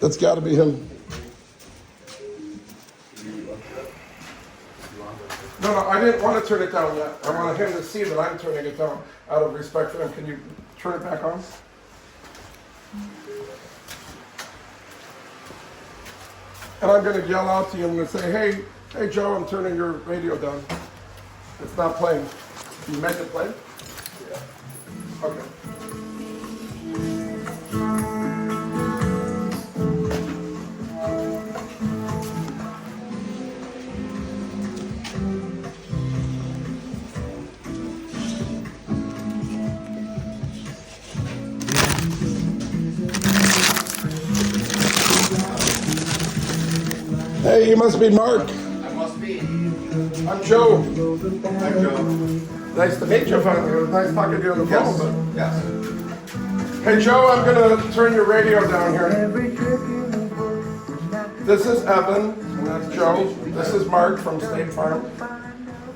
That's got to be him. No, I didn't want to turn it down yet. I want him to see that I'm turning it down out of respect for him. Can you turn it back on? And I'm going to yell out to you and say, hey, Joe, I'm turning your radio down. It's not playing. Can you make it play? Yeah. Okay. Hey, you must be Mark. I must be. I'm Joe. Hi, Joe. Nice to meet you, finally. It was nice talking to you on the phone. Yes. Hey, Joe, I'm going to turn your radio down here. This is Evan, and that's Joe. This is Mark from State Farm.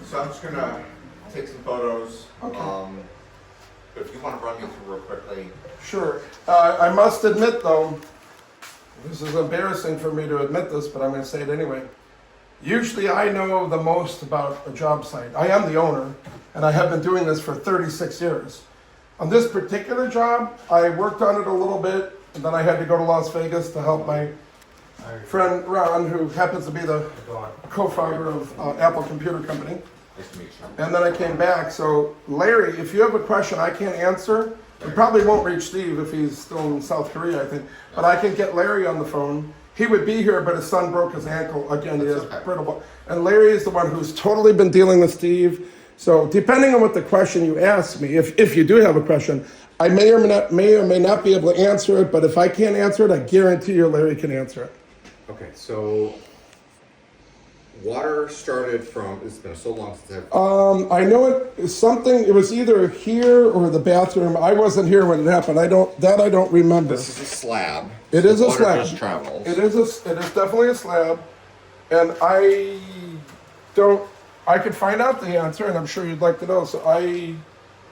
So I'm just gonna take some photos. Okay. But if you want to run me through real quickly. Sure. I must admit, though, this is embarrassing for me to admit this, but I'm going to say it anyway. Usually I know the most about a job site. I am the owner, and I have been doing this for 36 years. On this particular job, I worked on it a little bit, and then I had to go to Las Vegas to help my friend Ron, who happens to be the co-founder of Apple Computer Company. Nice to meet you. And then I came back. So Larry, if you have a question I can't answer, you probably won't reach Steve if he's still in South Korea, I think. But I can get Larry on the phone. He would be here, but his son broke his ankle. Again, he has brittle bone. And Larry is the one who's totally been dealing with Steve. So depending on what the question you ask me, if you do have a question, I may or may not be able to answer it. But if I can't answer it, I guarantee you Larry can answer it. Okay, so water started from. It's been so long since I've. I know it was either here or the bathroom. I wasn't here when it happened. I don't remember. This is a slab. It So is a water slab. just travels. It is definitely a slab, and I could find out the answer, and I'm sure you'd like to know. So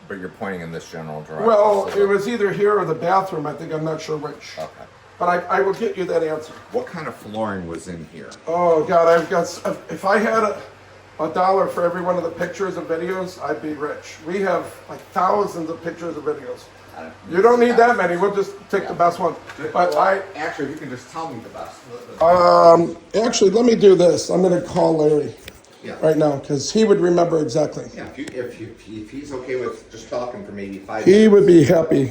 But you're pointing in this general direction. well, so it was either here or the bathroom. I think I'm not sure which. Okay. But I will get you that answer. What kind of flooring was in here? Oh God, if I had a dollar for every one of the pictures and videos, I'd be rich. We have like thousands of pictures and videos. You don't need that many. We'll just take the best one. But Actually, you can just tell me the best. actually, let me do this. I'm going to call Larry right now because he would remember exactly. Yeah, if he's okay with just talking for maybe 5 minutes. He would be happy,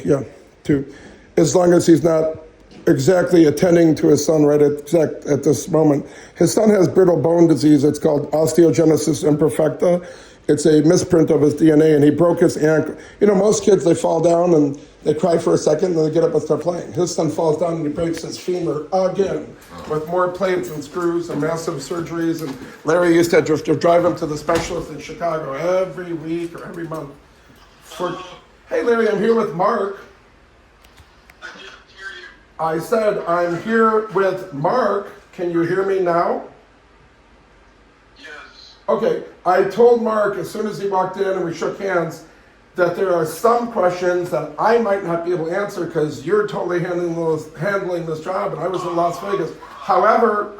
to, as long as he's not exactly attending to his son right at this moment. His son has brittle bone disease. It's called osteogenesis imperfecta. It's a misprint of his DNA, and he broke his ankle. You know, most kids, they fall down and they cry for a second, and then they get up and start playing. His son falls down and he breaks his femur again with more plates and screws and massive surgeries. And Larry used to have to drive him to the specialist in Chicago every week or every month. Hey, Larry, I'm here with Mark. I didn't hear you. I said, I'm here with Mark. Can you hear me now? Yes. Okay, I told Mark as soon as he walked in and we shook hands that there are some questions that I might not be able to answer because you're totally handling this job and I was in Las Vegas. However,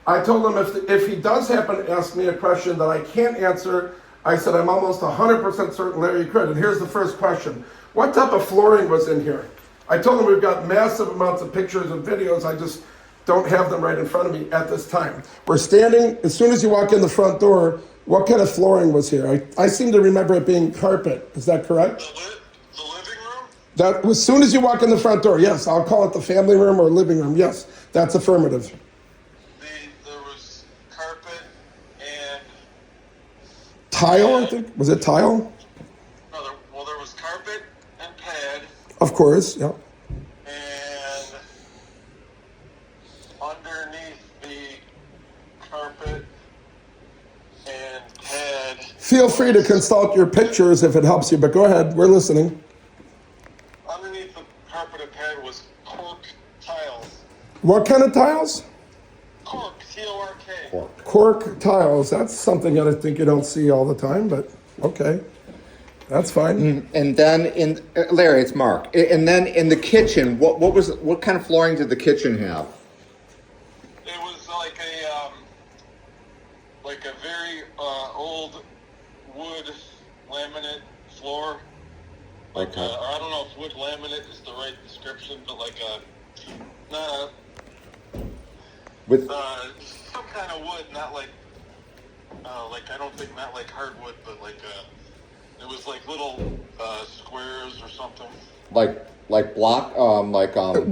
I told him if he does happen to ask me a question that I can't answer, I said I'm almost 100% certain Larry could. And here's the first question. What type of flooring was in here? I told him we've got massive amounts of pictures and videos. I just don't have them right in front of me at this time. We're standing, as soon as you walk in the front door, what kind of flooring was here? I seem to remember it being carpet. Is that correct? The living room? That as soon as you walk in the front door, yes. I'll call it the family room or living room. Yes, that's affirmative. There was carpet and Tile, I think. Was it tile? no, there was carpet and pad Of course, yeah. and underneath the carpet and pad. Feel free to consult your pictures if it helps you, but go ahead. We're listening. Underneath the carpet and pad was cork tiles. What kind of tiles? Cork, C-O-R-K. Cork tiles. That's something that I think you don't see all the time, but okay. That's fine. And then Larry, it's Mark. And then in the kitchen, what kind of flooring did the kitchen have? It was like a very old wood laminate floor. Like Okay. I don't know if wood laminate is the right description, but like not With some kind of wood, not like I don't think not like hardwood, but like it was like little squares or something. like block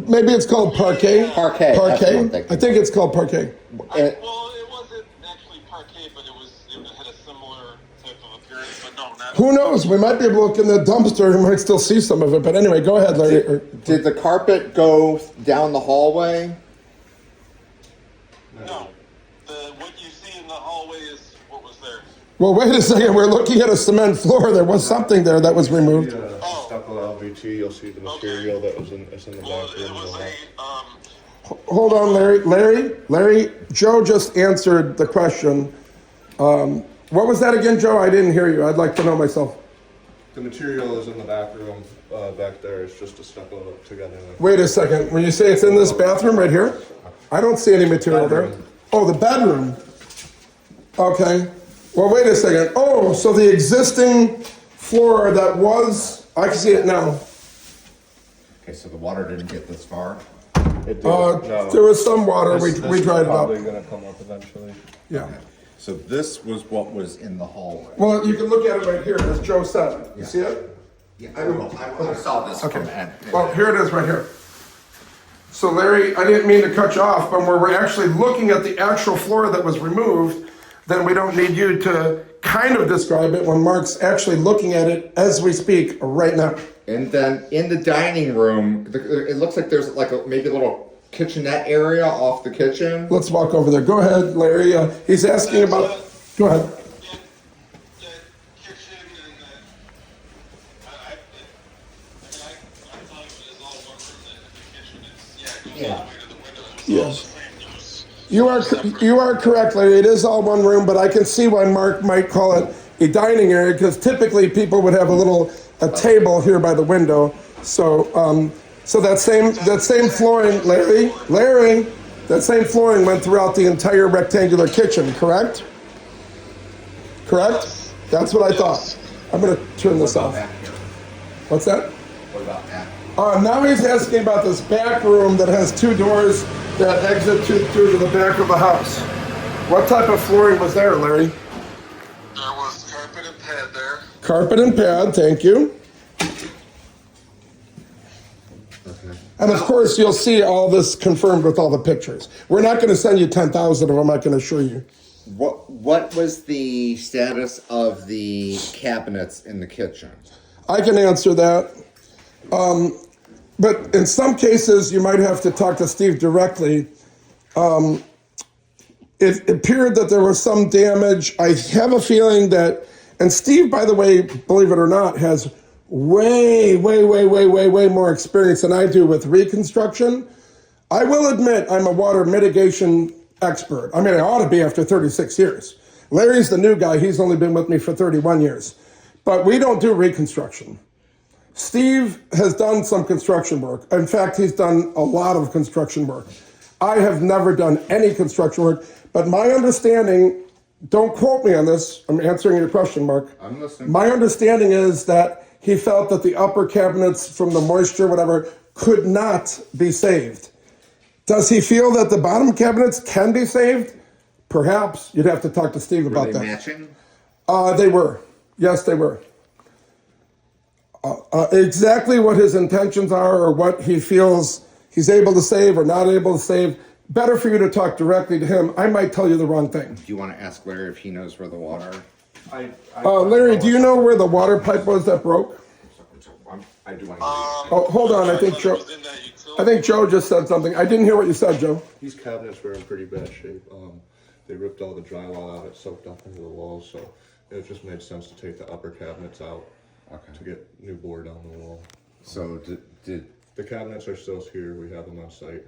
Maybe it's called parquet. Parquet. That's what I'm Parquet. thinking. I think it's called parquet. Well, it wasn't actually parquet, but it had a similar type of appearance. But no, not. Who knows? We might be able to look in the dumpster and might still see some of it. But anyway, go ahead, Larry. Did the carpet go down the hallway? No, what you see in the hallway is what was there. Well, wait a second. We're looking at a cement floor. There was something there that was removed. Oh. Stucco LVT, you'll see the material that was in the Well, back it room. was Hold on, Larry. Joe just answered the question. What was that again, Joe? I didn't hear you. I'd like to know myself. The material is in the back room, back there. It's just a stucco together. Wait a second. When you say it's in this bathroom right here, I don't see any material there. Bedroom. Oh, the bedroom. Okay. Well, wait a second. Oh, so the existing floor that was, I can see it now. Okay, so the water didn't get this far. It did. No. There was some water. This We is dried it probably up. gonna come up eventually. Yeah. So this was what was in the hallway. Well, you can look at it right here, as Joe said. You see it? Yeah, I saw this from Ed. Well, here it is right here. So Larry, I didn't mean to cut you off, but when we're actually looking at the actual floor that was removed, then we don't need you to kind of describe it when Mark's actually looking at it as we speak right now. And then in the dining room, it looks like there's like maybe a little kitchenette area off the kitchen. Let's walk over there. Go ahead, Larry. He's asking about. Go ahead. the kitchen and I thought of it as all one room. The kitchen is it goes all the way to the window. It was all Yes. the same. It was You are correct, Larry. It is all one room, but I can see why Mark might call it a dining area because typically people would have a table here by the window. So that same flooring, Larry, that same flooring went throughout the entire rectangular kitchen, correct? Correct? That's what I thought. I'm gonna turn this off. What's that? What about that? Now he's asking about this back room that has two doors that exit to the back of the house. What type of flooring was there, Larry? There was carpet and pad there. Carpet and pad, thank you. Okay. And of course, you'll see all this confirmed with all the pictures. We're not going to send you 10,000 of them, I can assure you. What was the status of the cabinets in the kitchen? I can answer that. But in some cases, you might have to talk to Steve directly. It appeared that there was some damage. I have a feeling that, and Steve, by the way, believe it or not, has way more experience than I do with reconstruction. I will admit I'm a water mitigation expert. I mean, I ought to be after 36 years. Larry's the new guy. He's only been with me for 31 years. But we don't do reconstruction. Steve has done some construction work. In fact, he's done a lot of construction work. I have never done any construction work, but my understanding, don't quote me on this, I'm answering your question, Mark. I'm listening. My understanding is that he felt that the upper cabinets from the moisture, whatever, could not be saved. Does he feel that the bottom cabinets can be saved? Perhaps. You'd have to talk to Steve Were about they that. matching? They were. Yes, they were. Exactly what his intentions are or what he feels he's able to save or not able to save, better for you to talk directly to him. I might tell you the wrong thing. Do you want to ask Larry if he knows where the water? Larry, do you know where the water pipe was that broke? I do want to. Oh, hold on. I think Joe. Was in that utility. I think Joe just said something. I didn't hear what you said, Joe. These cabinets were in pretty bad shape. They ripped all the drywall out. It soaked up into the walls, so it just made sense to take the upper cabinets out to get new board on the wall. So did The cabinets are still here. We have them on site.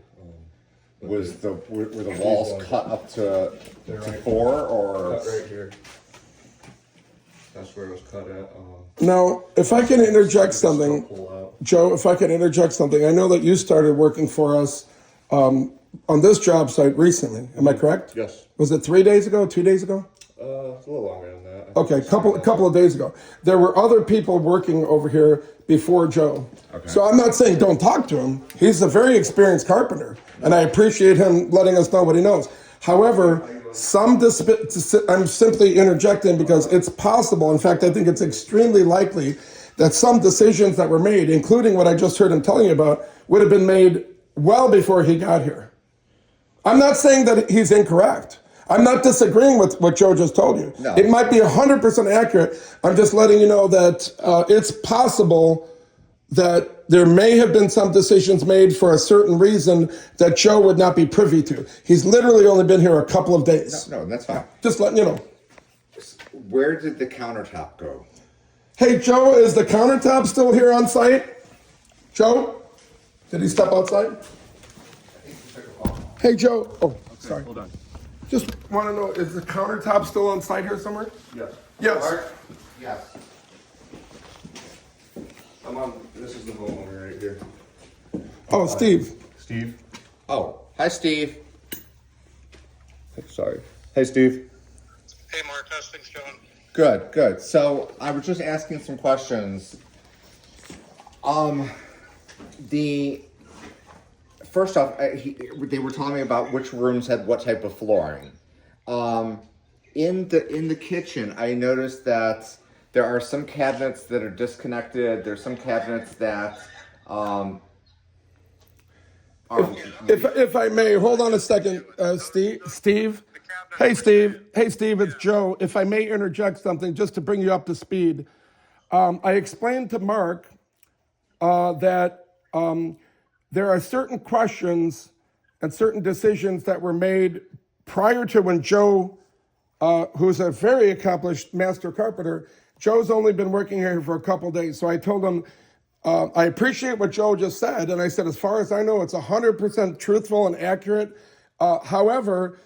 But were the walls cut up to They're right. 4 or? cut right here. That's where it was cut at. Now, if I can interject Just don't something, pull out. Joe, if I can interject something, I know that you started working for us on this job site recently. Am I correct? Yes. Was it 3 days ago, 2 days ago? It's a little longer than that. I think Okay, it's couple of days ago. There were other people working over here before Joe. Okay. So I'm not saying don't talk to him. He's a very experienced carpenter, and I appreciate him letting us know what he knows. However, I'm simply interjecting because it's possible. In fact, I think it's extremely likely that some decisions that were made, including what I just heard him telling you about, would have been made well before he got here. I'm not saying that he's incorrect. I'm not disagreeing with what Joe just told you. No. It might be 100% accurate. I'm just letting you know that it's possible that there may have been some decisions made for a certain reason that Joe would not be privy to. He's literally only been here a couple of days. No, that's fine. Just letting you know. Where did the countertop go? Hey, Joe, is the countertop still here on site? Joe? Did he step outside? Hey, Joe. Oh, sorry. Hold on. Just want to know, is the countertop still on site here somewhere? Yes. Yes. Yes. This is the homeowner right here. Oh, Steve. Steve. Oh, hi, Steve. Sorry. Hey, Steve. Hey, Mark, how's things going? Good, good. So I was just asking some questions. The first off, they were telling me about which rooms had what type of flooring. In the kitchen, I noticed that there are some cabinets that are disconnected. There's some cabinets that are. If I may, hold on a second, Steve. Hey, Steve. Hey, Steve, it's Joe. If I may interject something just to bring you up to speed. I explained to Mark that there are certain questions and certain decisions that were made prior to when Joe, who's a very accomplished master carpenter, Joe's only been working here for a couple days. So I told him, I appreciate what Joe just said. And I said, as far as I know, it's 100% truthful and accurate. However,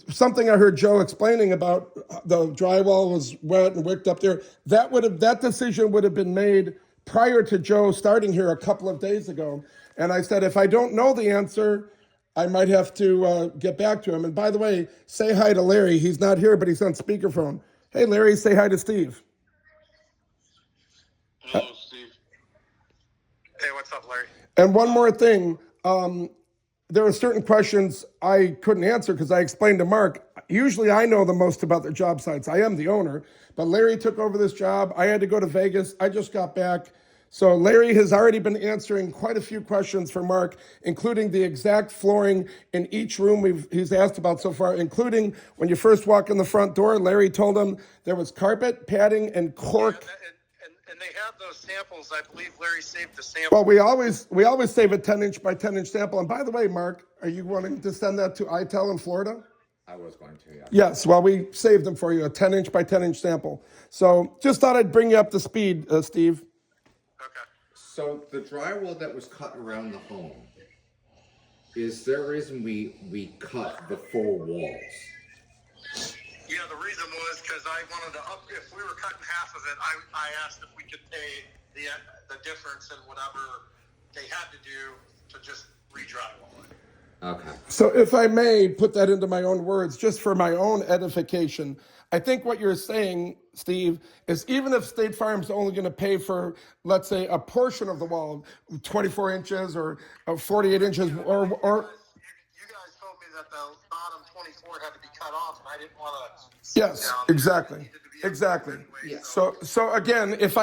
something I heard Joe explaining about the drywall was wet and wicked up there, that decision would have been made prior to Joe starting here a couple of days ago. And I said, if I don't know the answer, I might have to get back to him. And by the way, say hi to Larry. He's not here, but he's on speakerphone. Hey, Larry, say hi to Steve. Hello, Steve. Hey, what's up, Larry? And one more thing. There are certain questions I couldn't answer because I explained to Mark, usually I know the most about their job sites. I am the owner, but Larry took over this job. I had to go to Vegas. I just got back. So Larry has already been answering quite a few questions for Mark, including the exact flooring in each room he's asked about so far, including when you first walk in the front door, Larry told him there was carpet, padding, and cork. And they have those samples. I believe Larry saved the sample. Well, we always save a 10-inch by 10-inch sample. And by the way, Mark, are you wanting to send that to ITEL in Florida? I was going to, yeah. Yes, well, we saved them for you, a 10-inch by 10-inch sample. So just thought I'd bring you up to speed, Steve. Okay. So the drywall that was cut around the home, is there a reason we cut the full walls? Yeah, the reason was because I wanted to if we were cutting half of it, I asked if we could pay the difference in whatever they had to do to just re-drywall it. Okay. So if I may put that into my own words, just for my own edification, I think what you're saying, Steve, is even if State Farm's only going to pay for, let's say, a portion of the wall, 24 inches or 48 inches, or You guys told me that the bottom 24 had to be cut off, and I didn't want to. yes, exactly. Exactly. Yeah. So again, if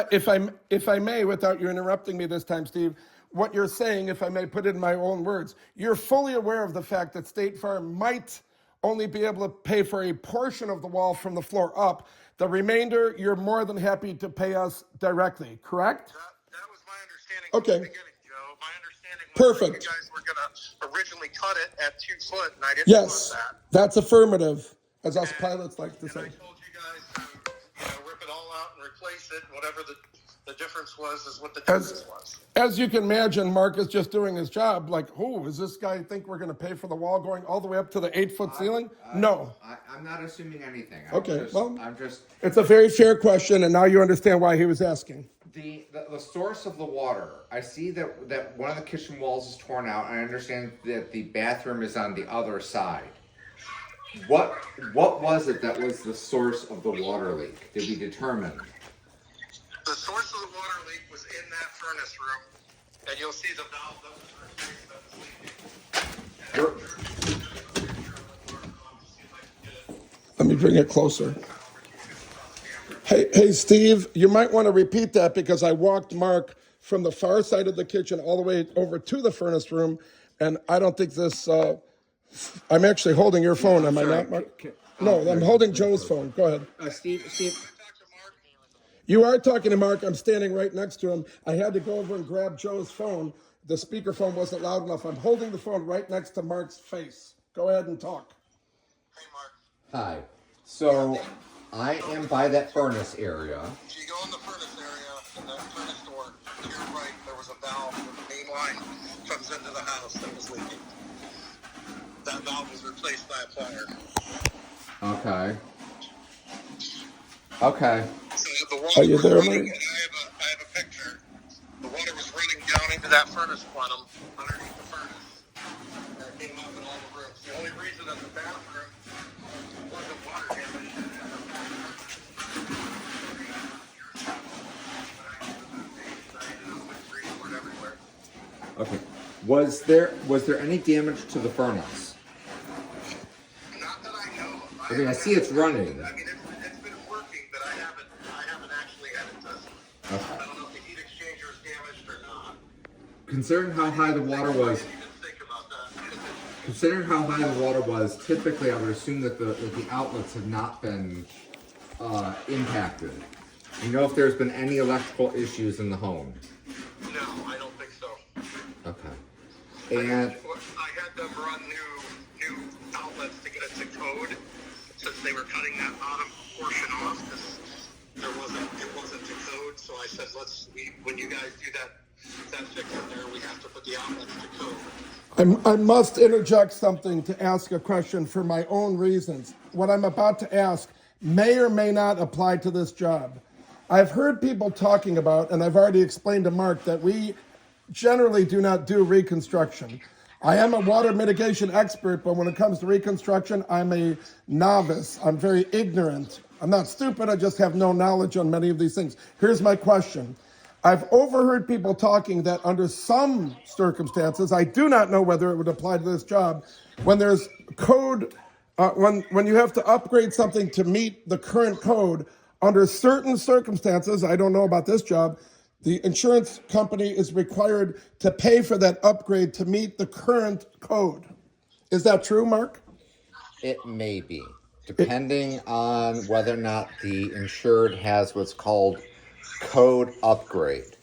I may, without you interrupting me this time, Steve, what you're saying, if I may put it in my own words, you're fully aware of the fact that State Farm might only be able to pay for a portion of the wall from the floor up. The remainder, you're more than happy to pay us directly, correct? That was my understanding Okay. from the beginning, Joe. My understanding was that Perfect. you guys were going to originally cut it at 2 foot, and I didn't Yes, want that. that's affirmative, as us pilots like to And I say. told you guys to rip it all out and replace it, whatever the the difference is what the As, difference was. as you can imagine, Mark is just doing his job. Like, who does this guy think we're going to pay for the wall going all the way up to the 8-foot ceiling? No. I'm not assuming anything. Okay, well, I'm just it's a very fair question, and now you understand why he was asking. the source of the water. I see that one of the kitchen walls is torn out. I understand that the bathroom is on the other side. What was it that was the source of the water leak? Did we determine? The source of the water leak was in that furnace room, and you'll see the valve that was leaking. Let me bring it closer. Hey, Steve, you might want to repeat that because I walked Mark from the far side of the kitchen all the way over to the furnace room, and I don't think this. I'm actually holding your phone, am I not, Mark? No, I'm holding Joe's phone. Go ahead. Steve. You are talking to Mark. I'm standing right next to him. I had to go over and grab Joe's phone. The speakerphone wasn't loud enough. I'm holding the phone right next to Mark's face. Go ahead and talk. Hey, Mark. Hi. So I am by that furnace area. So you go in the furnace area, and that furnace door, to your right, there was a valve where the main line comes into the house that was leaking. That valve was replaced by a plier. Okay. So the water Are you was there, running, Mark? and I have a picture. The water was running down into that furnace plenum underneath the furnace. And it came up in all the rooms. The only reason that the bathroom wasn't water damaged everywhere. Okay. Was there any damage to the furnace? Not that I know of. I mean, I see it's running. I mean, it's been working, but I haven't actually had it tested. Okay. I don't know if the heat exchanger is damaged or not. Considering how high the water was, I didn't even think about that. considering how high the water was, typically I would assume that the outlets have not been impacted. You know if there's been any electrical issues in the home? No, I don't think so. Okay. I And had them run new outlets to get it to code, since they were cutting that bottom portion off because it wasn't to code. So I said, when you guys do that fix in there, we have to put the outlets to code. I must interject something to ask a question for my own reasons. What I'm about to ask may or may not apply to this job. I've heard people talking about, and I've already explained to Mark, that we generally do not do reconstruction. I am a water mitigation expert, but when it comes to reconstruction, I'm a novice. I'm very ignorant. I'm not stupid, I just have no knowledge on many of these things. Here's my question. I've overheard people talking that under some circumstances, I do not know whether it would apply to this job, when there's code, when you have to upgrade something to meet the current code, under certain circumstances, I don't know about this job, the insurance company is required to pay for that upgrade to meet the current code. Is that true, Mark? it may be, depending on whether or not the insured has what's called code upgrade.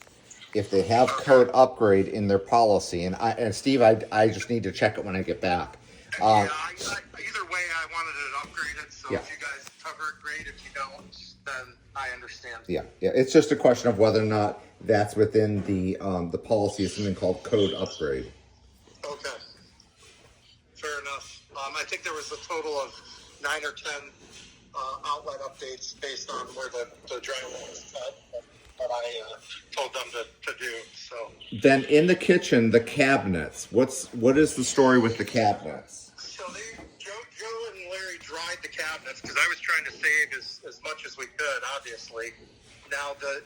If they have code upgrade in their policy, and Steve, I just need to check it when I get back. Either way, I wanted it upgraded. So Yeah. if you guys cover it, great. If you don't, then I understand. Yeah. It's just a question of whether or not that's within the policy is something called code upgrade. Okay. Fair enough. I think there was a total of 9 or 10 outlet updates based on where the drywall was cut that I told them to do. So Then in the kitchen, the cabinets. What is the story with the cabinets? Joe and Larry dried the cabinets because I was trying to save as much as we could, obviously. Now the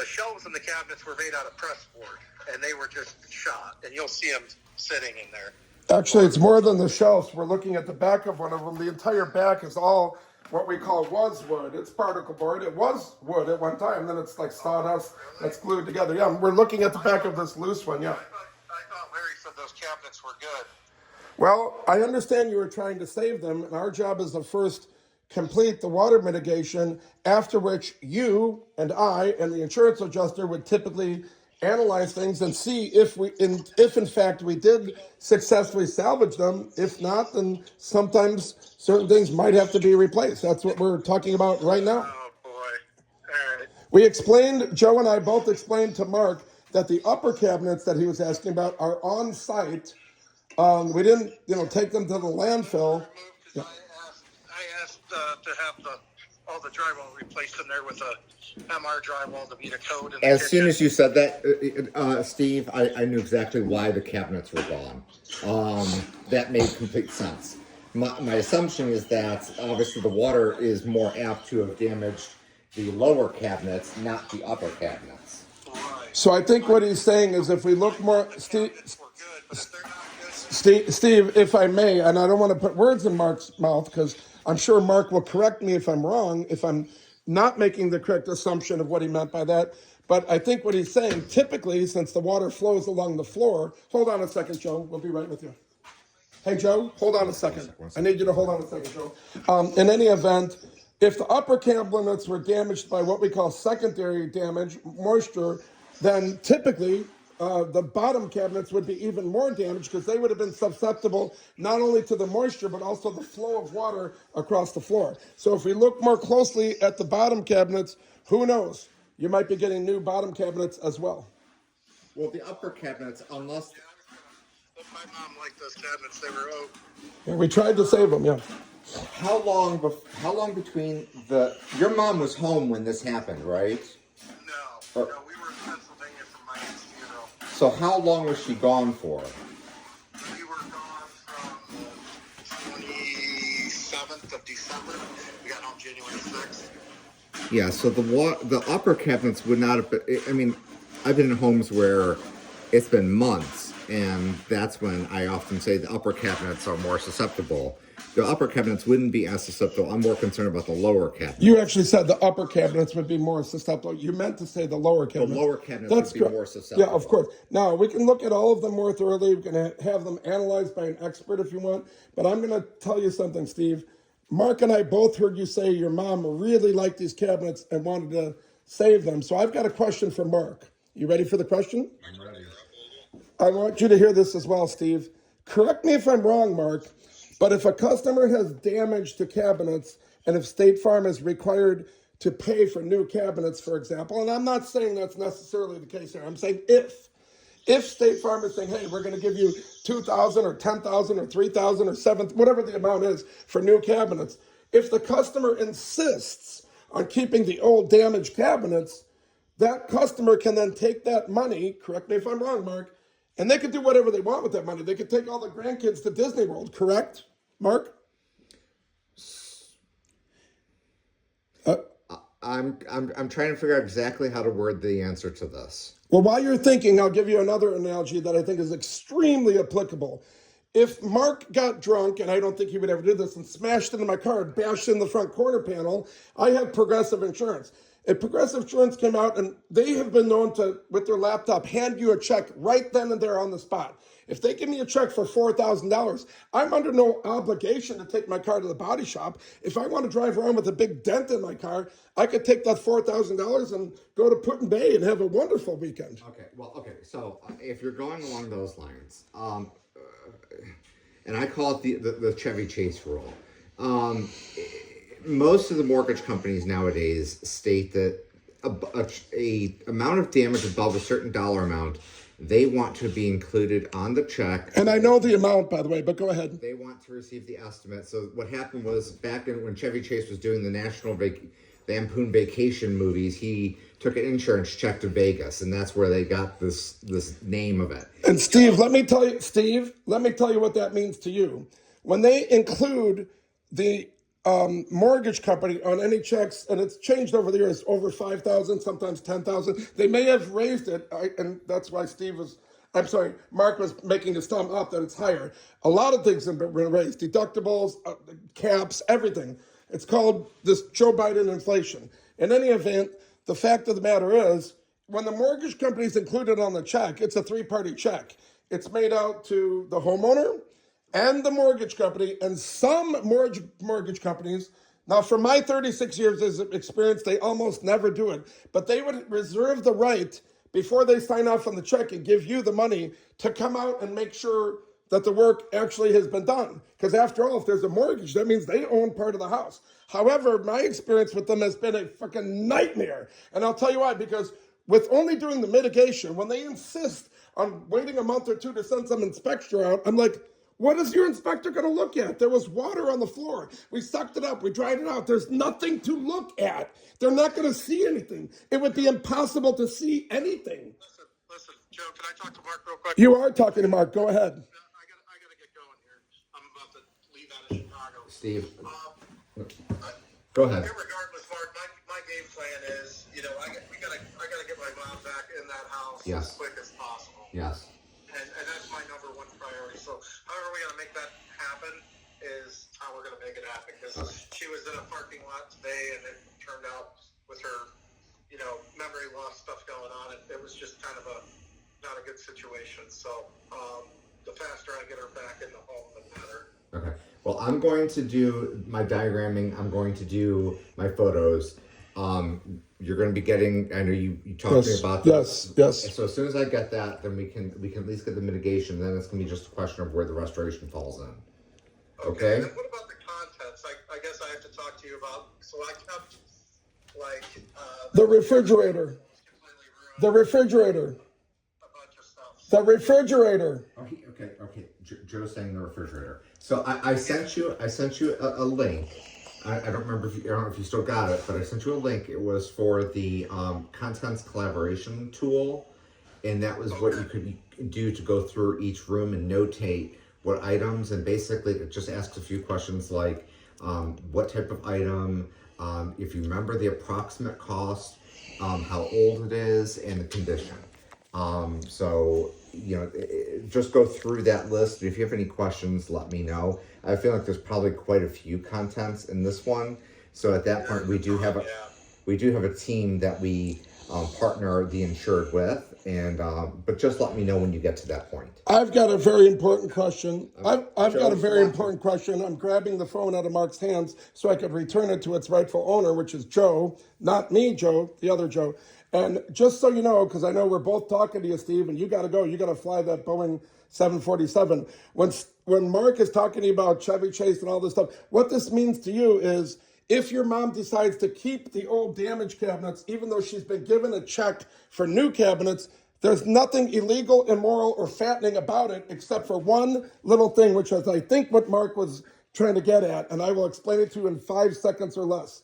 shelves in the cabinets were made out of press board, and they were just shot, and you'll see them sitting in there. Actually, it's more than the shelves. We're looking at the back of one of them. The entire back is all what we call was wood. It's particle board. It was wood at one time. Then it's like sawdust that's glued together. Yeah, we're looking at the back of this loose one. Yeah. I thought Larry said those cabinets were good. Well, I understand you were trying to save them, and our job is to first complete the water mitigation, after which you and I and the insurance adjuster would typically analyze things and see if in fact we did successfully salvage them. If not, then sometimes certain things might have to be replaced. That's what we're talking about right now. Oh boy, Joe and I both explained to Mark that the upper cabinets that he was asking about are on site. We didn't, take them to the landfill. Yeah. I asked to have all the drywall replaced in there with a MR drywall to meet a code. In the As soon kitchen. as you said that, Steve, I knew exactly why the cabinets were gone. That made complete sense. My assumption is that obviously the water is more apt to have damaged the lower cabinets, not the upper cabinets. Right. So I think what he's saying is if we look more, Steve, Cabinets were good, but if they're not good, Steve, if I may, and I don't want to put words in Mark's mouth because I'm sure Mark will correct me if I'm wrong, if I'm not making the correct assumption of what he meant by that. But I think what he's saying, typically, since the water flows along the floor, hold on a second, Joe. We'll be right with you. Hey, Joe, hold on a second. I need you to hold on a second, Joe. In any event, if the upper cabinets were damaged by what we call secondary damage, moisture, then typically the bottom cabinets would be even more damaged because they would have been susceptible not only to the moisture but also the flow of water across the floor. So if we look more closely at the bottom cabinets, who knows? You might be getting new bottom cabinets as well. Well, the upper cabinets, unless my mom liked those cabinets. They were oak. Yeah, we tried to save them, yeah. how long between your mom was home when this happened, right? No, we were in Pennsylvania for my aunt's funeral. So how long was she gone for? We were gone from the 27th of December. We got home January 6th. Yeah, so the upper cabinets would not have been. I mean, I've been in homes where it's been months, and that's when I often say the upper cabinets are more susceptible. The upper cabinets wouldn't be as susceptible. I'm more concerned about the lower cabinets. You actually said the upper cabinets would be more susceptible. You meant to say the lower cabinets. The lower cabinets would be more susceptible. Yeah, of course. Now, we can look at all of them more thoroughly. We can have them analyzed by an expert if you want. But I'm going to tell you something, Steve. Mark and I both heard you say your mom really liked these cabinets and wanted to save them. So I've got a question for Mark. You ready for the question? I'm ready. I want you to hear this as well, Steve. Correct me if I'm wrong, Mark, but if a customer has damage to cabinets and if State Farm is required to pay for new cabinets, for example, and I'm not saying that's necessarily the case here. I'm saying if State Farm is saying, hey, we're going to give you $2,000 or $10,000 or $3,000 or $7,000, whatever the amount is for new cabinets, if the customer insists on keeping the old damaged cabinets, that customer can then take that money, correct me if I'm wrong, Mark, and they could do whatever they want with that money. They could take all the grandkids to Disney World, correct, Mark? I'm trying to figure out exactly how to word the answer to this. Well, while you're thinking, I'll give you another analogy that I think is extremely applicable. If Mark got drunk, and I don't think he would ever do this, and smashed into my car, bashed in the front quarter panel, I have Progressive Insurance. If Progressive Insurance came out, and they have been known to, with their laptop, hand you a check right then and there on the spot. If they give me a check for $4,000, I'm under no obligation to take my car to the body shop. If I want to drive around with a big dent in my car, I could take that $4,000 and go to Putin Bay and have a wonderful weekend. Okay. So if you're going along those lines, and I call it the Chevy Chase rule. Most of the mortgage companies nowadays state that a amount of damage above a certain dollar amount, they want to be included on the check. And I know the amount, by the way, but go ahead. They want to receive the estimate. So what happened was back when Chevy Chase was doing the National Lampoon Vacation movies, he took an insurance check to Vegas, and that's where they got this name of it. And Steve, let me tell you what that means to you. When they include the mortgage company on any checks, and it's changed over the years, over 5,000, sometimes 10,000. They may have raised it, and that's why Mark was making his thumb up that it's higher. A lot of things have been raised, deductibles, caps, everything. It's called this Joe Biden inflation. In any event, the fact of the matter is, when the mortgage company is included on the check, it's a three-party check. It's made out to the homeowner and the mortgage company, and some mortgage companies, now for my 36 years of experience, they almost never do it, but they would reserve the right before they sign off on the check and give you the money to come out and make sure that the work actually has been done. Because after all, if there's a mortgage, that means they own part of the house. However, my experience with them has been a fucking nightmare. And I'll tell you why, because with only doing the mitigation, when they insist on waiting a month or two to send some inspector out, I'm like, what is your inspector going to look at? There was water on the floor. We sucked it up. We dried it out. There's nothing to look at. They're not going to see anything. It would be impossible to see anything. Listen, Joe, can I talk to Mark real quick? You are talking to Mark. Go ahead. I gotta get going here. I'm about to leave out of Chicago. Steve, go ahead. Irregardless, Mark, my game plan is, I gotta get my mom back in that house Yes. as quick as possible. Yes. And that's my number one priority. So however we're gonna make that happen is how we're gonna make it happen. Because she was in a parking lot today, and it turned out with her, memory loss stuff going on, it was just kind of not a good situation. So the faster I get her back in the home, the better. Okay. Well, I'm going to do my diagramming. I'm going to do my photos. You're going to be getting. I know you talked to me about this. Yes. So as soon as I get that, then we can at least get the mitigation. Then it's going to be just a question of where the restoration falls in. Okay. And what about the contents? I guess I have to talk to you about. So I kept The refrigerator. The refrigerator. A bunch of stuff. The refrigerator. Okay. Joe's saying the refrigerator. So I sent you a link. I don't remember I don't know if you still got it, but I sent you a link. It was for the contents collaboration tool, and that was what you could do to go through each room and notate what items, and basically it just asks a few questions like what type of item, if you remember the approximate cost, how old it is, and the condition. So, just go through that list. If you have any questions, let me know. I feel like there's probably quite a few contents in this one. So at that point, we do have a team that we partner the insured with, and but just let me know when you get to that point. I've got a very important question. I've got a very important question. I'm grabbing the phone out of Mark's hands so I could return it to its rightful owner, which is Joe, not me, Joe, the other Joe. And just so you know, because I know we're both talking to you, Steve, and you got to go. You got to fly that Boeing 747. When Mark is talking to you about Chevy Chase and all this stuff, what this means to you is if your mom decides to keep the old damaged cabinets, even though she's been given a check for new cabinets, there's nothing illegal, immoral, or fattening about it except for one little thing, which is, I think, what Mark was trying to get at, and I will explain it to you in 5 seconds or less.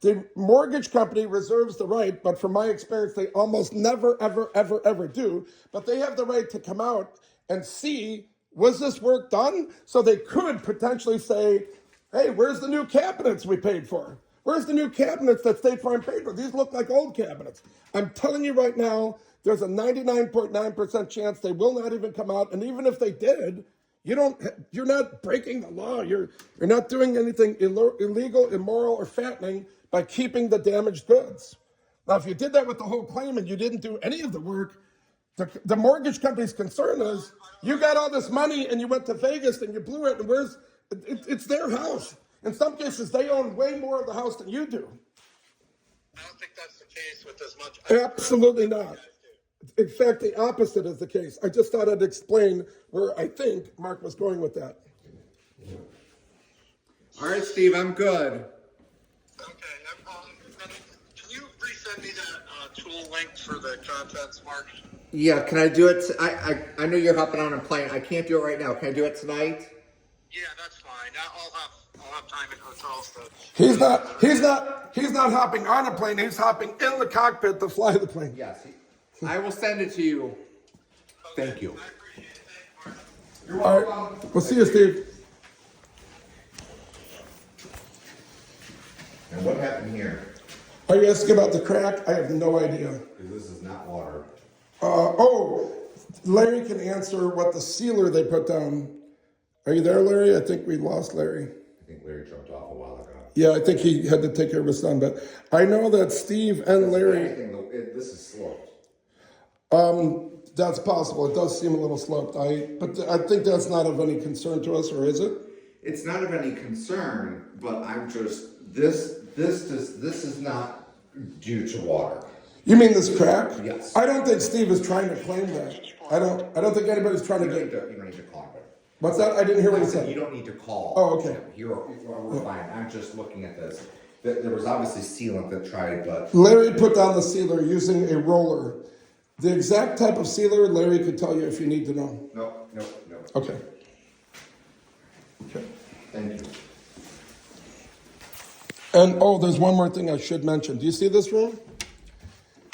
The mortgage company reserves the right, but from my experience, they almost never, ever, ever, ever do, but they have the right to come out and see, was this work done? So they could potentially say, hey, where's the new cabinets we paid for? Where's the new cabinets that State Farm paid for? These look like old cabinets. I'm telling you right now, there's a 99.9% chance they will not even come out. And even if they did, you're not breaking the law. You're not doing anything illegal, immoral, or fattening by keeping the damaged goods. Now, if you did that with the whole claim and you didn't do any of the work, the mortgage company's concern is you got all this money and you went to Vegas and you blew it, and it's their house. In some cases, they own way more of the house than you do. I don't think that's the case with as much. Absolutely not. In fact, the opposite is the case. I just thought I'd explain where I think Mark was going with that. All right, Steve, I'm good. Okay. Can you resend me that tool link for the contents, Mark? Yeah, can I do it? I know you're hopping on a plane. I can't do it right now. Can I do it tonight? Yeah, that's fine. I'll have time in hotels to. He's not hopping on a plane. He's hopping in the cockpit to fly the plane. Yes. I will send it to you. Thank you. I appreciate it. Thank you, Mark. All right. We'll see you, Steve. And what happened here? Are you asking about the crack? I have no idea. Because this is not water. Larry can answer what the sealer they put down. Are you there, Larry? I think we lost Larry. I think Larry jumped off a while ago. Yeah, I think he had to take care of his son, but I know that Steve and Larry. This is sloped. That's possible. It does seem a little sloped. But I think that's not of any concern to us, or is it? It's not of any concern, but I'm just this is not due to water. You mean this crack? Yes. I don't think Steve is trying to claim that. I don't think anybody's trying to get. You don't need to climb it. What's that? I didn't hear what you You said. don't need to call. Oh, okay. We're fine. I'm just looking at this. There was obviously sealant that tried, but Larry put down the sealer using a roller. The exact type of sealer, Larry could tell you if you need to know. no. Okay. Okay. Thank you. And oh, there's one more thing I should mention. Do you see this room?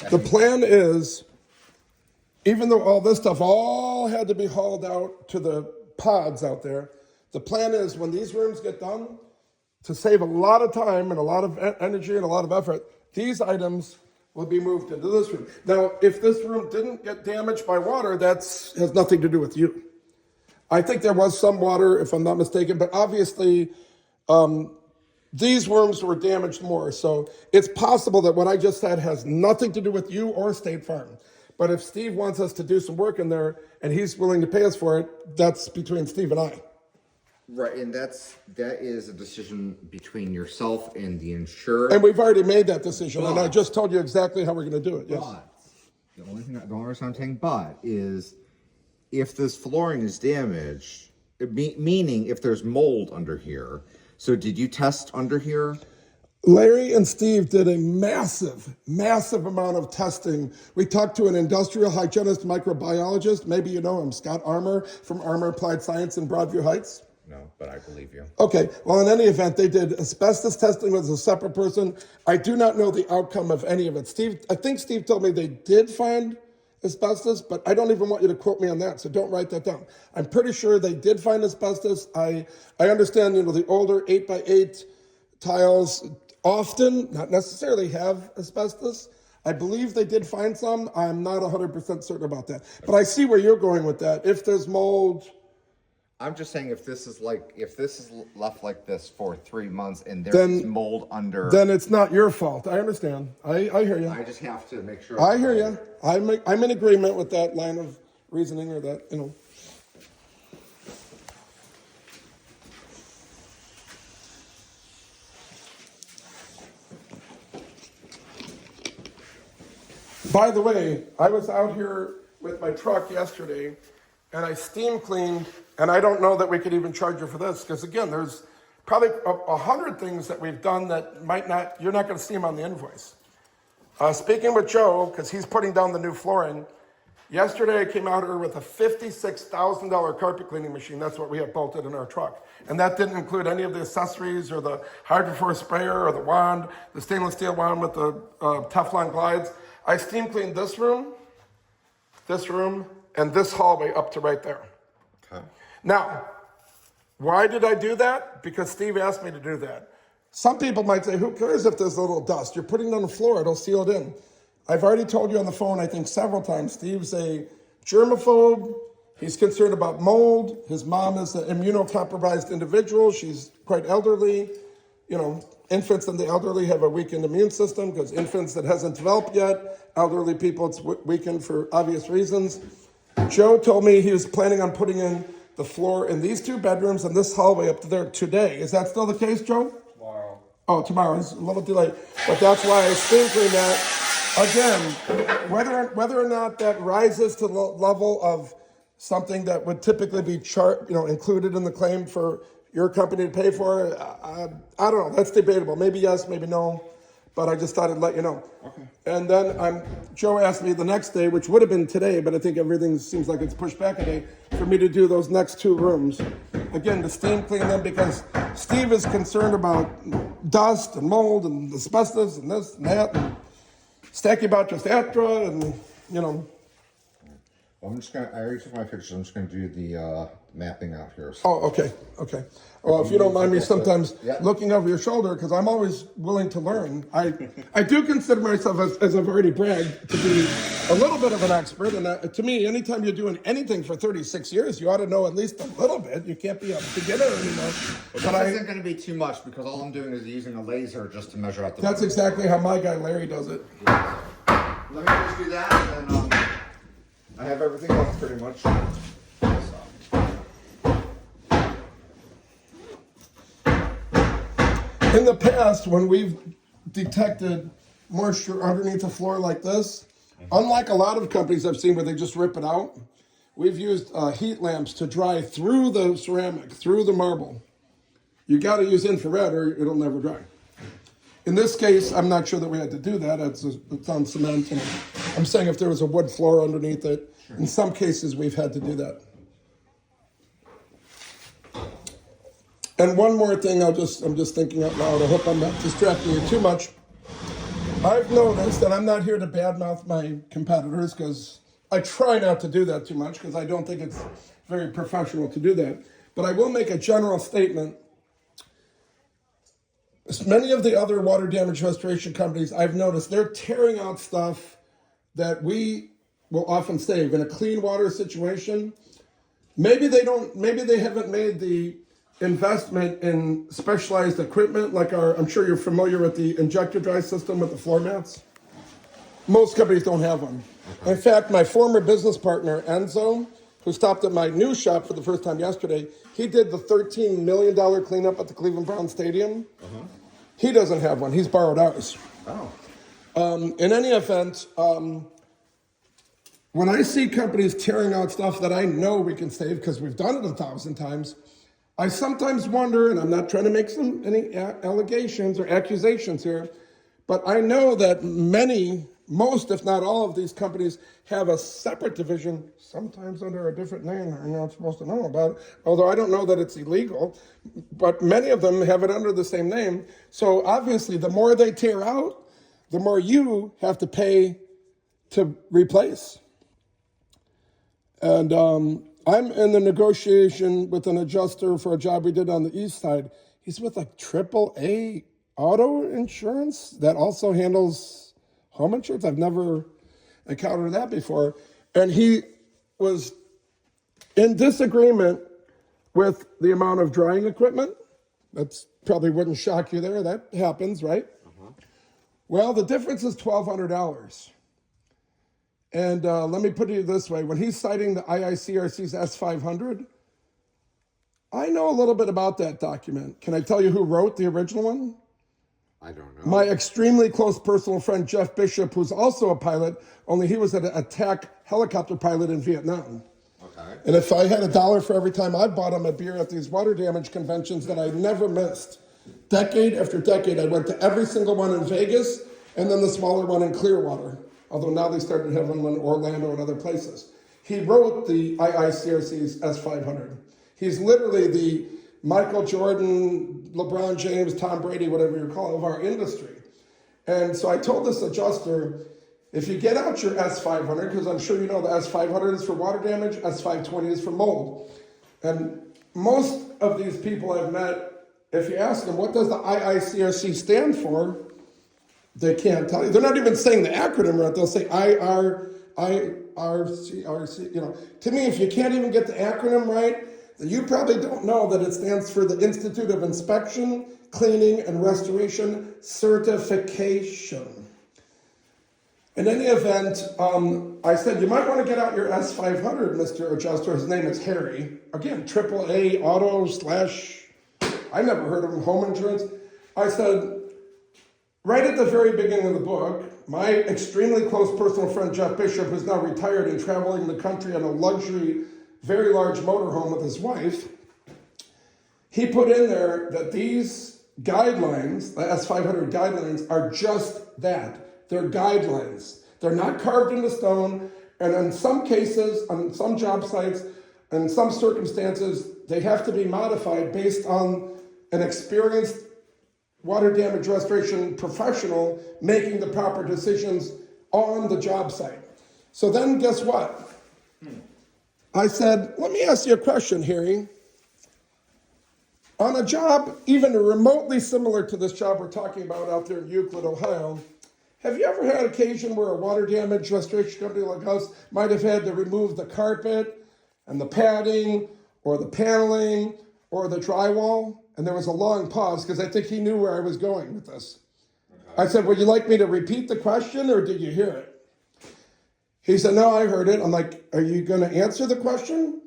The plan is, even though all this stuff all had to be hauled out to the pods out there, the plan is when these rooms get done, to save a lot of time and a lot of energy and a lot of effort, these items will be moved into this room. Now, if this room didn't get damaged by water, that has nothing to do with you. I think there was some water, if I'm not mistaken, but obviously these rooms were damaged more. So it's possible that what I just said has nothing to do with you or State Farm. But if Steve wants us to do some work in there and he's willing to pay us for it, that's between Steve and I. Right, and that is a decision between yourself and the insurer. And we've already made that decision, and I just told you exactly how we're going to do it. Yes. But the only reason I'm saying but is if this flooring is damaged, meaning if there's mold under here. So did you test under here? Larry and Steve did a massive amount of testing. We talked to an industrial hygienist microbiologist. Maybe you know him, Scott Armour from Armour Applied Science in Broadview Heights. No, but I believe you. Okay, well, in any event, they did asbestos testing with a separate person. I do not know the outcome of any of it. I think Steve told me they did find asbestos, but I don't even want you to quote me on that, so don't write that down. I'm pretty sure they did find asbestos. I understand, the older 8x8 tiles often, not necessarily, have asbestos. I believe they did find some. I'm not 100% certain about that. But I see where you're going with that. If there's mold... I'm just saying if this is left like this for 3 months and there's mold under, then it's not your fault. I understand. I hear you. I just have to make sure. I hear you. I'm in agreement with that line of reasoning or that. By the way, I was out here with my truck yesterday and I steam cleaned, and I don't know that we could even charge you for this, because again, there's probably 100 things that we've done that you're not going to see them on the invoice. Speaking with Joe, because he's putting down the new flooring, yesterday I came out here with a $56,000 carpet cleaning machine. That's what we have bolted in our truck. And that didn't include any of the accessories or the Hydroforce sprayer or the wand, the stainless steel wand with the Teflon glides. I steam cleaned this room, and this hallway up to right there. Okay. Now, why did I do that? Because Steve asked me to do that. Some people might say, who cares if there's a little dust? You're putting it on the floor, it'll seal it in. I've already told you on the phone, I think several times, Steve's a germaphobe. He's concerned about mold. His mom is an immunocompromised individual. She's quite elderly. Infants and the elderly have a weakened immune system because infants that hasn't developed yet, elderly people, it's weakened for obvious reasons. Joe told me he was planning on putting in the floor in these 2 bedrooms and this hallway up to there today. Is that still the case, Joe? Tomorrow. Oh, tomorrow. It's a little delayed. But that's why I was thinking that, again, whether or not that rises to the level of something that would typically be included in the claim for your company to pay for, I don't know. That's debatable. Maybe yes, maybe no. But I just thought I'd let you know. Okay. And then Joe asked me the next day, which would have been today, but I think everything seems like it's pushed back a day, for me to do those next 2 rooms. Again, to steam clean them because Steve is concerned about dust and mold and asbestos and this and that and Stachybotrys atra and, I'm just gonna. I already took my pictures. I'm just gonna do the mapping out here. So. Oh, okay. Well, if you don't mind me sometimes looking over your shoulder, because I'm always willing to learn. I do consider myself, as I've already bragged, to be a little bit of an expert. And to me, anytime you're doing anything for 36 years, you ought to know at least a little bit. You can't be a beginner anymore. But this isn't going to be too much because all I'm doing is using a laser just to measure out the. That's exactly how my guy Larry does it. Let me just do that, and I have everything else pretty much. In the past, when we've detected moisture underneath a floor like this, unlike a lot of companies I've seen where they just rip it out, we've used heat lamps to dry through the ceramic, through the marble. You got to use infrared or it'll never dry. In this case, I'm not sure that we had to do that. It's on cement. And I'm saying if there was a wood floor underneath it, in some cases we've had to do that. And one more thing, I'm just thinking out loud. I hope I'm not distracting you too much. I've noticed, and I'm not here to badmouth my competitors because I try not to do that too much because I don't think it's very professional to do that. But I will make a general statement. Many of the other water damage restoration companies, I've noticed, they're tearing out stuff that we will often save in a clean water situation. Maybe they haven't made the investment in specialized equipment like I'm sure you're familiar with the injector dry system with the floor mats. Most companies don't have one. Okay. In fact, my former business partner, Enzo, who stopped at my new shop for the first time yesterday, he did the $13 million cleanup at the Cleveland Browns Stadium. Uh-huh. He doesn't have one. He's borrowed ours. Oh. In any event, when I see companies tearing out stuff that I know we can save because we've done it 1,000 times, I sometimes wonder, and I'm not trying to make any allegations or accusations here, but I know that most, if not all of these companies have a separate division, sometimes under a different name that you're not supposed to know about, although I don't know that it's illegal, but many of them have it under the same name. So obviously, the more they tear out, the more you have to pay to replace. And I'm in the negotiation with an adjuster for a job we did on the east side. He's with like AAA auto insurance that also handles home insurance. I've never encountered that before. And he was in disagreement with the amount of drying equipment. That's probably wouldn't shock you there. That happens, right? Uh-huh. Well, the difference is $1,200. And let me put it this way. When he's citing the IICRC's S500, I know a little bit about that document. Can I tell you who wrote the original one? I don't know. My extremely close personal friend, Jeff Bishop, who's also a pilot, only he was an attack helicopter pilot in Vietnam. Okay. And if I had $1 for every time I bought him a beer at these water damage conventions that I never missed, decade after decade, I went to every single one in Vegas and then the smaller one in Clearwater. Although now they started having them in Orlando and other places. He wrote the IICRC's S500. He's literally the Michael Jordan, LeBron James, Tom Brady, whatever you call it, of our industry. And so I told this adjuster, if you get out your S500, because I'm sure you know the S500 is for water damage, S520 is for mold. And most of these people I've met, if you ask them, what does the IICRC stand for? They can't tell you. They're not even saying the acronym right. They'll say IRCRC. You know, to me, if you can't even get the acronym right, then you probably don't know that it stands for the Institute of Inspection, Cleaning, and Restoration Certification. In any event, I said, you might want to get out your S500, Mr. Adjuster. His name is Harry. Again, AAA auto / I never heard of him, home insurance. I said, right at the very beginning of the book, my extremely close personal friend, Jeff Bishop, who's now retired and traveling the country on a luxury, very large motorhome with his wife, he put in there that these guidelines, the S500 guidelines, are just that. They're guidelines. They're not carved into stone, and in some cases, on some job sites, in some circumstances, they have to be modified based on an experienced water damage restoration professional making the proper decisions on the job site. So then guess what? I said, let me ask you a question, Harry. On a job even remotely similar to this job we're talking about out there in Euclid, Ohio, have you ever had occasion where a water damage restoration company like us might have had to remove the carpet and the padding or the paneling or the drywall? And there was a long pause because I think he knew where I was going with this. Okay. I said, would you like me to repeat the question or did you hear it? He said, no, I heard it. I'm like, are you going to answer the question?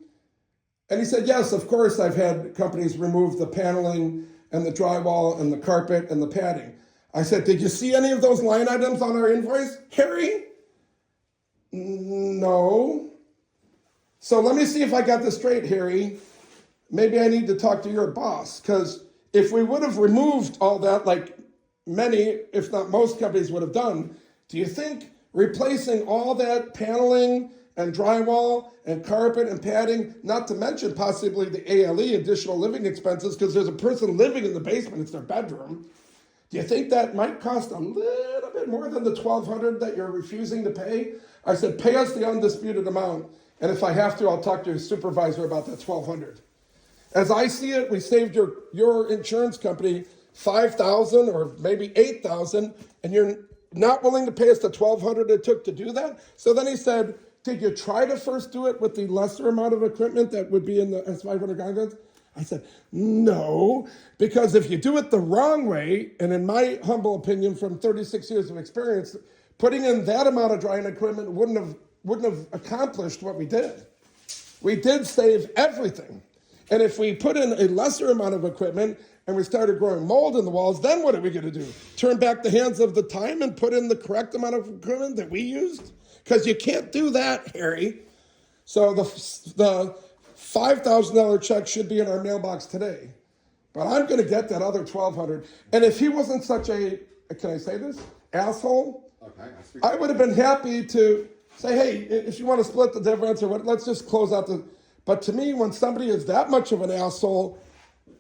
And he said, yes, of course, I've had companies remove the paneling and the drywall and the carpet and the padding. I said, did you see any of those line items on our invoice, Harry? No. So let me see if I got this straight, Harry. Maybe I need to talk to your boss, because if we would have removed all that, like many, if not most companies would have done, do you think replacing all that paneling and drywall and carpet and padding, not to mention possibly the ALE, additional living expenses, because there's a person living in the basement, it's their bedroom, do you think that might cost a little bit more than the $1,200 that you're refusing to pay? I said, pay us the undisputed amount, and if I have to, I'll talk to your supervisor about that $1,200. As I see it, we saved your insurance company $5,000 or maybe $8,000, and you're not willing to pay us the $1,200 it took to do that? So then he said, did you try to first do it with the lesser amount of equipment that would be in the S500 guns? I said, no, because if you do it the wrong way, and in my humble opinion from 36 years of experience, putting in that amount of drying equipment wouldn't have accomplished what we did. We did save everything. And if we put in a lesser amount of equipment and we started growing mold in the walls, then what are we going to do? Turn back the hands of the time and put in the correct amount of equipment that we used? Because you can't do that, Harry. So the $5,000 check should be in our mailbox today. But I'm going to get that other $1,200. And if he wasn't such a, can I say this, asshole, okay, I would have been happy to say, hey, if you want to split the difference or what, let's just close out the... But to me, when somebody is that much of an asshole,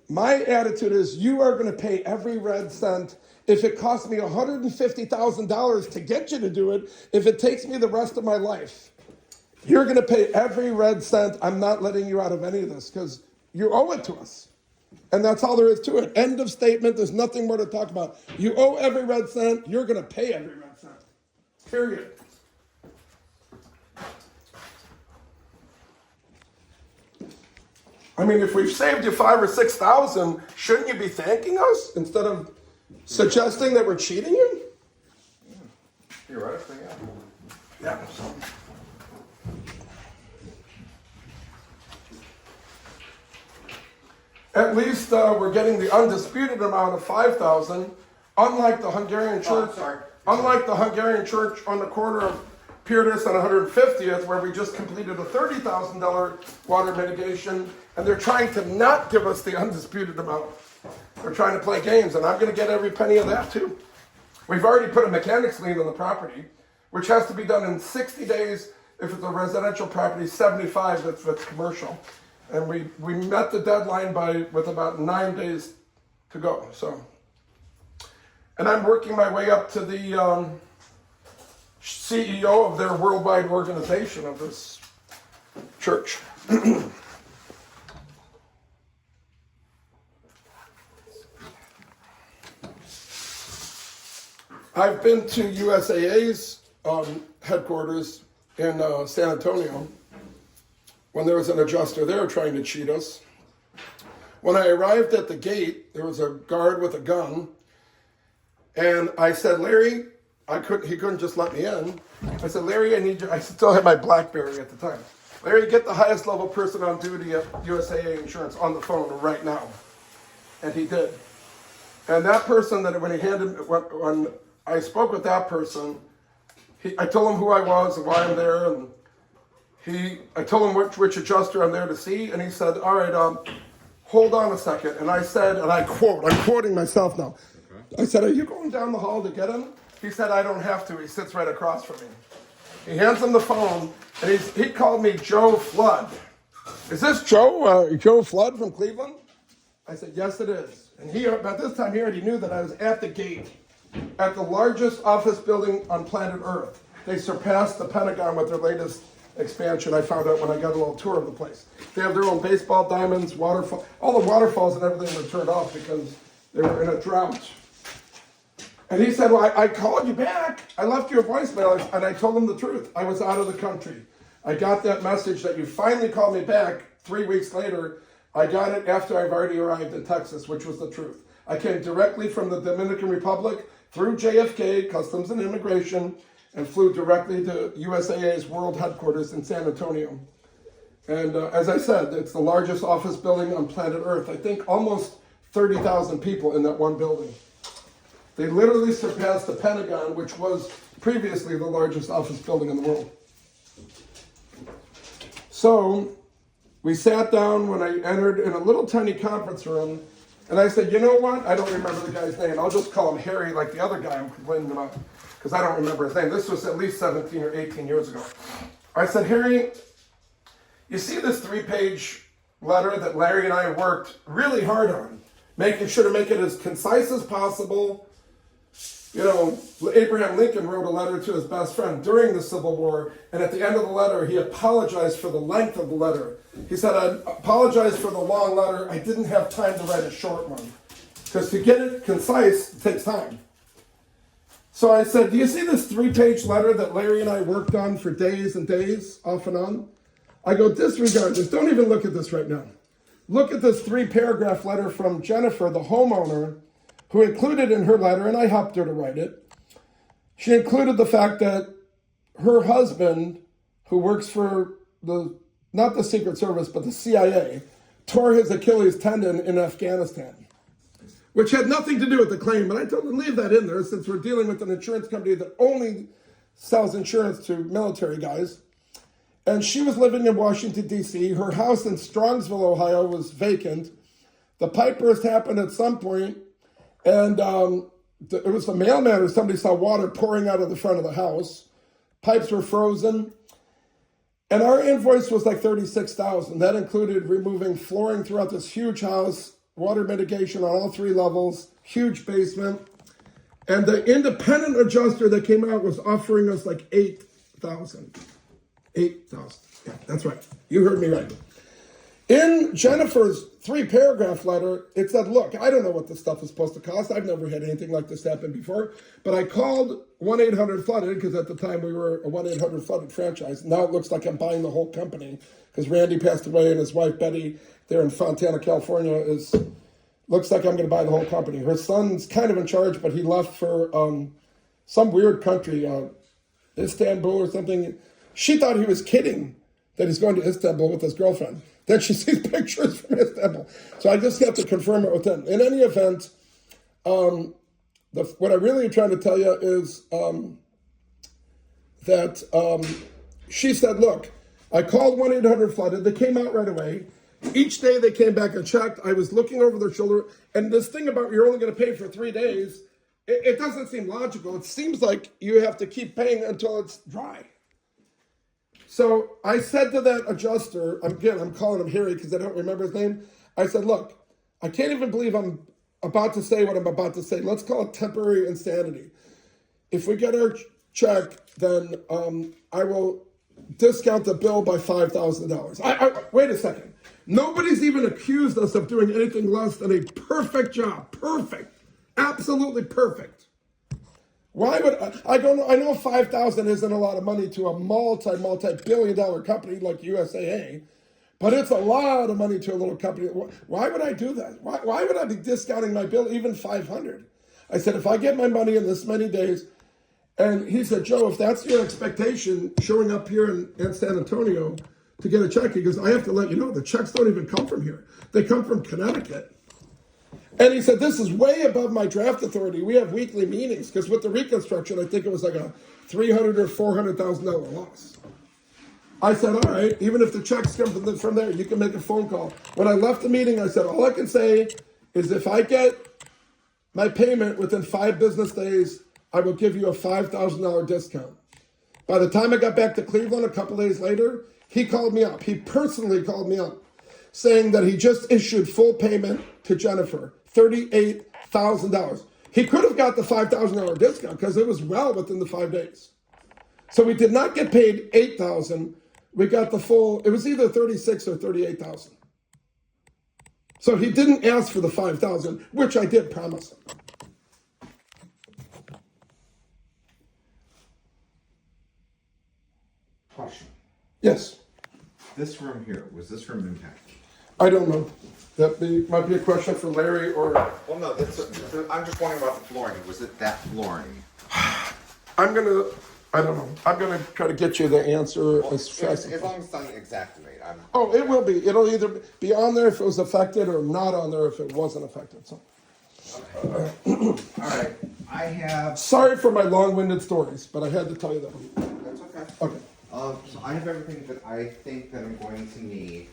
my attitude is you are going to pay every red cent. If it costs me $150,000 to get you to do it, if it takes me the rest of my life, you're going to pay every red cent. I'm not letting you out of any of this because you owe it to us. And that's all there is to it. End of statement. There's nothing more to talk about. You owe every red cent. You're going to pay every red cent. Period. I mean, if we've saved you $5,000 or $6,000, shouldn't you be thanking us instead of suggesting that we're cheating you? Theoretically, yeah. Yeah. So. At least we're getting the undisputed amount of $5,000, unlike the Hungarian church. Unlike the Hungarian church on the corner of Purtis and 150th, where we just completed a $30,000 water mitigation, and they're trying to not give us the undisputed amount. They're trying to play games, and I'm going to get every penny of that too. We've already put a mechanics lien on the property, which has to be done in 60 days if it's a residential property, 75 if it's commercial. And we met the deadline with about 9 days to go. So, and I'm working my way up to the CEO of their worldwide organization of this church. I've been to USAA's headquarters in San Antonio when there was an adjuster there trying to cheat us. When I arrived at the gate, there was a guard with a gun, and I said, Larry, he couldn't just let me in. I said, Larry, I need you. I still had my BlackBerry at the time. Larry, get the highest level person on duty at USAA Insurance on the phone right now. And he did. And that person, when I spoke with that person, I told him who I was and why I'm there, and I told him which adjuster I'm there to see, and he said, all right, hold on a second. And I said, and I'm quoting myself now. Okay. I said, are you going down the hall to get him? He said, I don't have to. He sits right across from me. He hands him the phone, and he called me Joe Flood. Is this Joe Flood from Cleveland? I said, yes, it is. And by this time, he already knew that I was at the gate at the largest office building on planet Earth. They surpassed the Pentagon with their latest expansion. I found out when I got a little tour of the place. They have their own baseball diamonds, waterfall. All the waterfalls and everything were turned off because they were in a drought. And he said, well, I called you back. I left you a voicemail, and I told him the truth. I was out of the country. I got that message that you finally called me back 3 weeks later. I got it after I've already arrived in Texas, which was the truth. I came directly from the Dominican Republic through JFK, Customs and Immigration, and flew directly to USAA's world headquarters in San Antonio. And as I said, it's the largest office building on planet Earth. I think almost 30,000 people in that one building. They literally surpassed the Pentagon, which was previously the largest office building in the world. So we sat down when I entered in a little tiny conference room, and I said, you know what? I don't remember the guy's name. I'll just call him Harry like the other guy I'm complaining about, because I don't remember his name. This was at least 17 or 18 years ago. I said, Harry, you see this 3-page letter that Larry and I worked really hard on, making sure to make it as concise as possible. You know, Abraham Lincoln wrote a letter to his best friend during the Civil War, and at the end of the letter, he apologized for the length of the letter. He said, I apologize for the long letter. I didn't have time to write a short one. Because to get it concise, it takes time. So I said, do you see this 3-page letter that Larry and I worked on for days and days, off and on? I go, disregard this. Don't even look at this right now. Look at this 3-paragraph letter from Jennifer, the homeowner, who included in her letter, and I helped her to write it, she included the fact that her husband, who works for not the Secret Service, but the CIA, tore his Achilles tendon in Afghanistan, which had nothing to do with the claim, but I told them, leave that in there since we're dealing with an insurance company that only sells insurance to military guys. And she was living in Washington, D.C. Her house in Strongsville, Ohio was vacant. The pipe burst happened at some point, and it was the mailman or somebody saw water pouring out of the front of the house. Pipes were frozen. And our invoice was like $36,000. That included removing flooring throughout this huge house, water mitigation on all 3 levels, huge basement. And the independent adjuster that came out was offering us like $8,000. $8,000. Yeah, that's right. You heard me right. In Jennifer's 3-paragraph letter, it said, look, I don't know what this stuff is supposed to cost. I've never had anything like this happen before. But I called 1-800-FLOODED, because at the time we were a 1-800-FLOODED franchise. Now it looks like I'm buying the whole company, because Randy passed away and his wife, Betty, there in Fontana, California, looks like I'm going to buy the whole company. Her son's kind of in charge, but he left for some weird country, Istanbul or something. She thought he was kidding that he's going to Istanbul with his girlfriend. Then she sees pictures from Istanbul. So I just have to confirm it with them. In any event, what I really am trying to tell you is that she said, look, I called 1-800-FLOODED. They came out right away. Each day they came back and checked. I was looking over their shoulder. And this thing about you're only going to pay for 3 days, it doesn't seem logical. It seems like you have to keep paying until it's dry. So I said to that adjuster, again, I'm calling him Harry because I don't remember his name. I said, look, I can't even believe I'm about to say what I'm about to say. Let's call it temporary insanity. If we get our check, then I will discount the bill by $5,000. Wait a second. Nobody's even accused us of doing anything less than a perfect job. Perfect. Absolutely perfect. Why would I don't know? I know 5,000 isn't a lot of money to a multi-billion-dollar company like USAA, but it's a lot of money to a little company. Why would I do that? Why would I be discounting my bill even 500? I said, if I get my money in this many days, and he said, Joe, if that's your expectation, showing up here in San Antonio to get a check, he goes, I have to let you know, the checks don't even come from here. They come from Connecticut. And he said, this is way above my draft authority. We have weekly meetings, because with the reconstruction, I think it was like a $300,000 or $400,000 loss. I said, all right, even if the checks come from there, you can make a phone call. When I left the meeting, I said, all I can say is if I get my payment within 5 business days, I will give you a $5,000 discount. By the time I got back to Cleveland a couple days later, he called me up. He personally called me up, saying that he just issued full payment to Jennifer, $38,000. He could have got the $5,000 discount because it was well within the 5 days. So we did not get paid $8,000. We got the full, it was either $36,000 or $38,000. So he didn't ask for the $5,000, which I did promise him. Question. Yes, This room here, was this room impacted? I don't know. That might be a question for Larry or... Well, no, I'm just wondering about the flooring. Was it that flooring? I don't know. I'm going to try to get you the answer as fast As long as it's not exactly made. Oh, it will be. It'll either be on there if it was affected or not on there if it wasn't affected. So, Okay. All right. I have... sorry for my long-winded stories, but I had to tell you that. That's okay. Okay. So I have everything that I think that I'm going to need.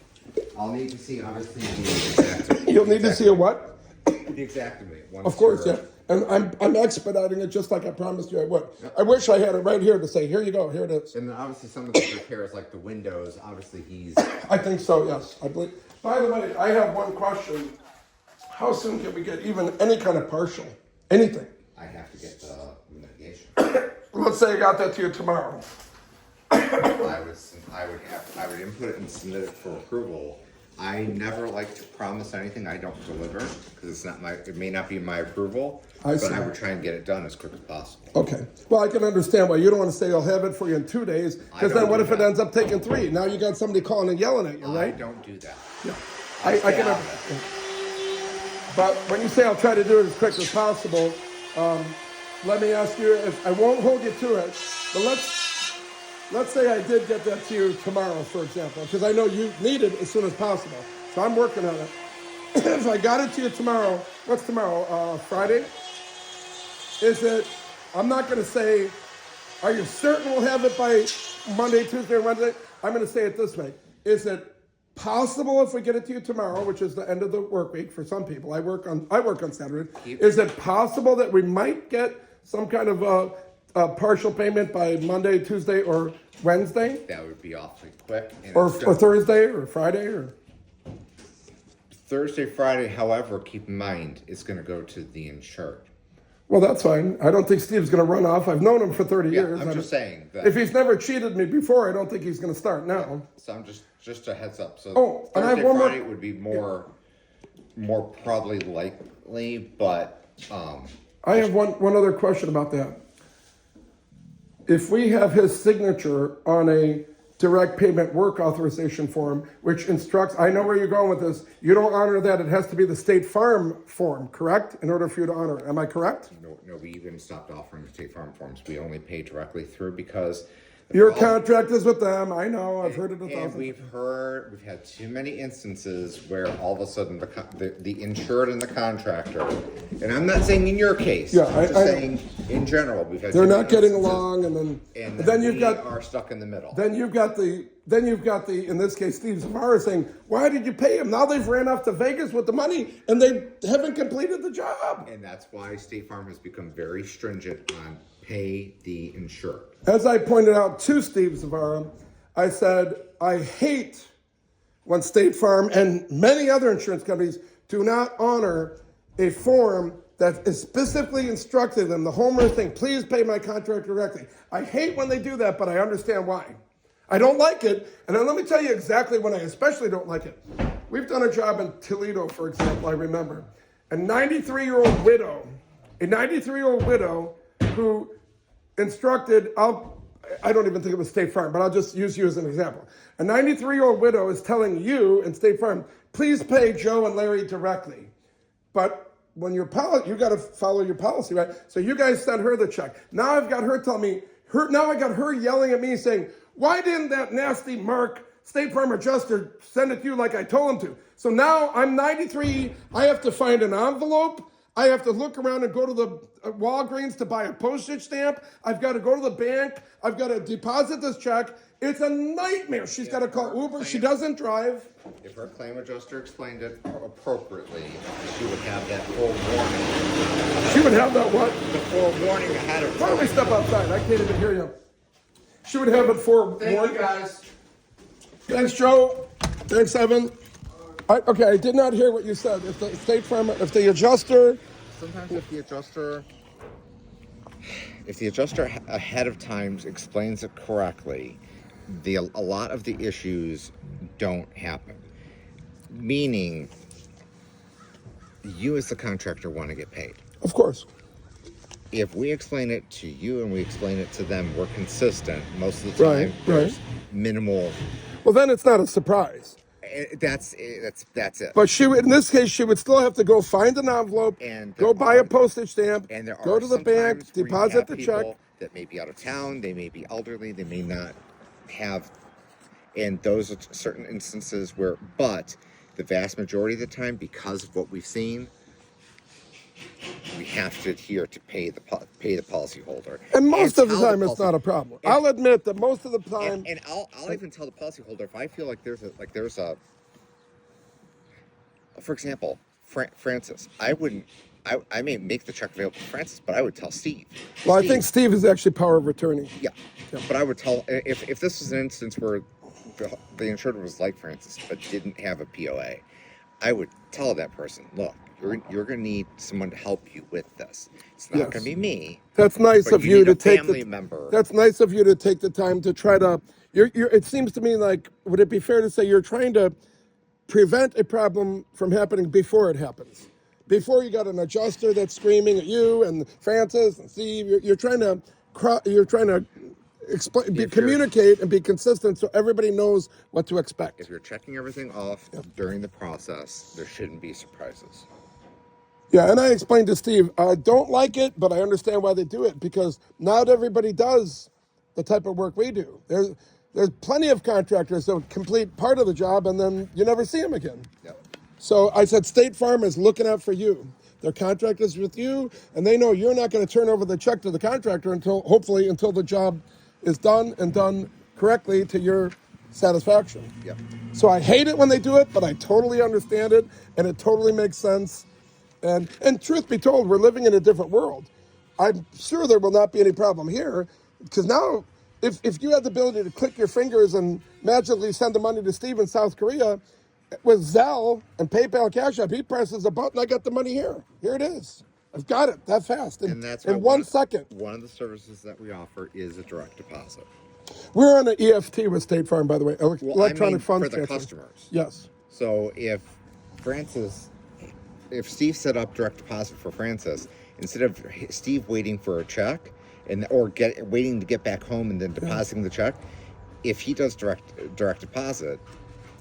I'll need to see obviously the exact. You'll need to see a what? The exact amount. once Of course, you're- yeah. And I'm expediting it just like I promised you I would. I wish I had it right here to say, here you go, here it is. And then obviously some of the repairs, like the windows, obviously he's. I think so, yes. I believe. By the way, I have one question. How soon can we get even any kind of partial? Anything? I have to get the mitigation. Let's say I got that to you tomorrow. I would input it and submit it for approval. I never like to promise anything I don't deliver because it's not it may not be my approval, I see. but I would try and get it done as quick as possible. Okay. Well, I can understand why you don't want to say I'll have it for you in 2 days, because don't then what do if it that. ends up taking 3? Now you got somebody calling and yelling at you, I right? don't do that. Yeah. I stay can out understand. But when you say I'll try to do it as quick as possible, let me ask you, if I won't hold you to it, but let's say I did get that to you tomorrow, for example, because I know you need it as soon as possible. So I'm working on it. If I got it to you tomorrow, what's tomorrow? Friday? Is it, I'm not going to say, are you certain we'll have it by Monday, Tuesday, or Wednesday? I'm going to say it this way. Is it possible if we get it to you tomorrow, which is the end of the work week for some people? I work on Saturday. Is it possible that we might get some kind of a partial payment by Monday, Tuesday, or Wednesday? That would be awfully quick. And Or it's gonna- Thursday, or Friday, or? Thursday, Friday, however, keep in mind, it's going to go to the insured. Well, that's fine. I don't think Steve's going to run off. I've known him for 30 Yeah, years. I'm just saying that. If he's never cheated me before, I don't think he's going to start now. So I'm just a heads up. So Oh, and I have Thursday, one more- Friday would be more probably likely, but I have one other question about that. If we have his signature on a direct payment work authorization form, which instructs, I know where you're going with this, you don't honor that, it has to be the State Farm form, correct? In order for you to honor it, am I correct? no, we even stopped offering State Farm forms. We only pay directly through because Your contract is with them, I know, I've heard it a And thousand. we've had too many instances where all of a sudden the insured and the contractor, and I'm not saying in your case, Yeah, I'm just I- saying in general, we've had They're too many not getting instances, along, and and then we you've got are stuck in the middle. Then you've got the, in this case, Steve Zamora saying, why did you pay him? Now they've ran off to Vegas with the money and they haven't completed the job. And that's why State Farm has become very stringent on pay the insured. As I pointed out to Steve Zavara, I said, I hate when State Farm and many other insurance companies do not honor a form that is specifically instructed them, the homeowner thing, please pay my contractor directly. I hate when they do that, but I understand why. I don't like it, and then let me tell you exactly when I especially don't like it. We've done a job in Toledo, for example, I remember. A 93-year-old widow who instructed, I don't even think it was State Farm, but I'll just use you as an example. A 93-year-old widow is telling you in State Farm, please pay Joe and Larry directly. But when you got to follow your policy, right? So you guys sent her the check. Now I've got her telling me, now I got her yelling at me saying, why didn't that nasty Mark State Farm adjuster send it to you like I told him to? So now I'm 93, I have to find an envelope. I have to look around and go to the Walgreens to buy a postage stamp. I've got to go to the bank. I've got to deposit this check. It's a nightmare. She's got to call Uber. She doesn't drive. If her claim adjuster explained it appropriately, she would have that forewarning. She would have that what? The forewarning ahead of Why don't we time. step outside? I can't even hear you. She would have it for Thank you, guys. Thanks, Joe. Thanks, Evan. Okay, I did not hear what you said. If the State Farm, if the adjuster, Sometimes if the adjuster ahead of time explains it correctly, a lot of the issues don't happen. Meaning, you as the contractor want to get paid. of course. If we explain it to you and we explain it to them, we're consistent. Most of the time, Right, there's right. minimal. Well, then it's not a surprise. That's it. But in this case, she would still have to go find an envelope, And go there buy a are- postage stamp, And there go are to the bank, sometimes where you deposit have the people check. that may be out of town, they may be elderly, they may not have, and those are certain instances where, but the vast majority of the time, because of what we've seen, we have to adhere to pay pay the policyholder. And most of the tell time, it's not a problem. I'll admit that most of the time, And I'll even tell the policyholder if I feel like there's a for example, Francis, I may make the check available to Francis, but I would tell Steve. well, I think Steve is actually power of attorney. Yeah, but I would tell if this was an instance where the insured was like Francis but didn't have a POA, I would tell that person, look, you're going to need someone to help you with this. It's not Yes. going to be me. That's nice But of you you need to a take family the. member. That's nice of you to take the time to try to. It seems to me like, would it be fair to say you're trying to prevent a problem from happening before it happens? Before you got an adjuster that's screaming at you and Francis and Steve, you're trying to explain, communicate and be consistent so everybody knows what to expect. If you're checking everything off during the process, there shouldn't be surprises. Yeah, and I explained to Steve, I don't like it, but I understand why they do it because not everybody does the type of work we do. There's plenty of contractors that complete part of the job and then you never see them again. Yep. So I said, State Farm is looking out for you. Their contract is with you, and they know you're not going to turn over the check to the contractor until the job is done and done correctly to your satisfaction. Yep. So I hate it when they do it, but I totally understand it, and it totally makes sense. And truth be told, we're living in a different world. I'm sure there will not be any problem here, because now, if you had the ability to click your fingers and magically send the money to Steve in South Korea, with Zelle and PayPal Cash App, he presses a button, I got the money here. Here it is. I've got it that fast And that's in 1 second. One of the services that we offer is a direct deposit. We're on an EFT with State Farm, by the way, electronic funds for the transfer. customers. Yes. So if Steve set up direct deposit for Francis, instead of Steve waiting for a check waiting to get back home and then depositing the check, if he does direct deposit,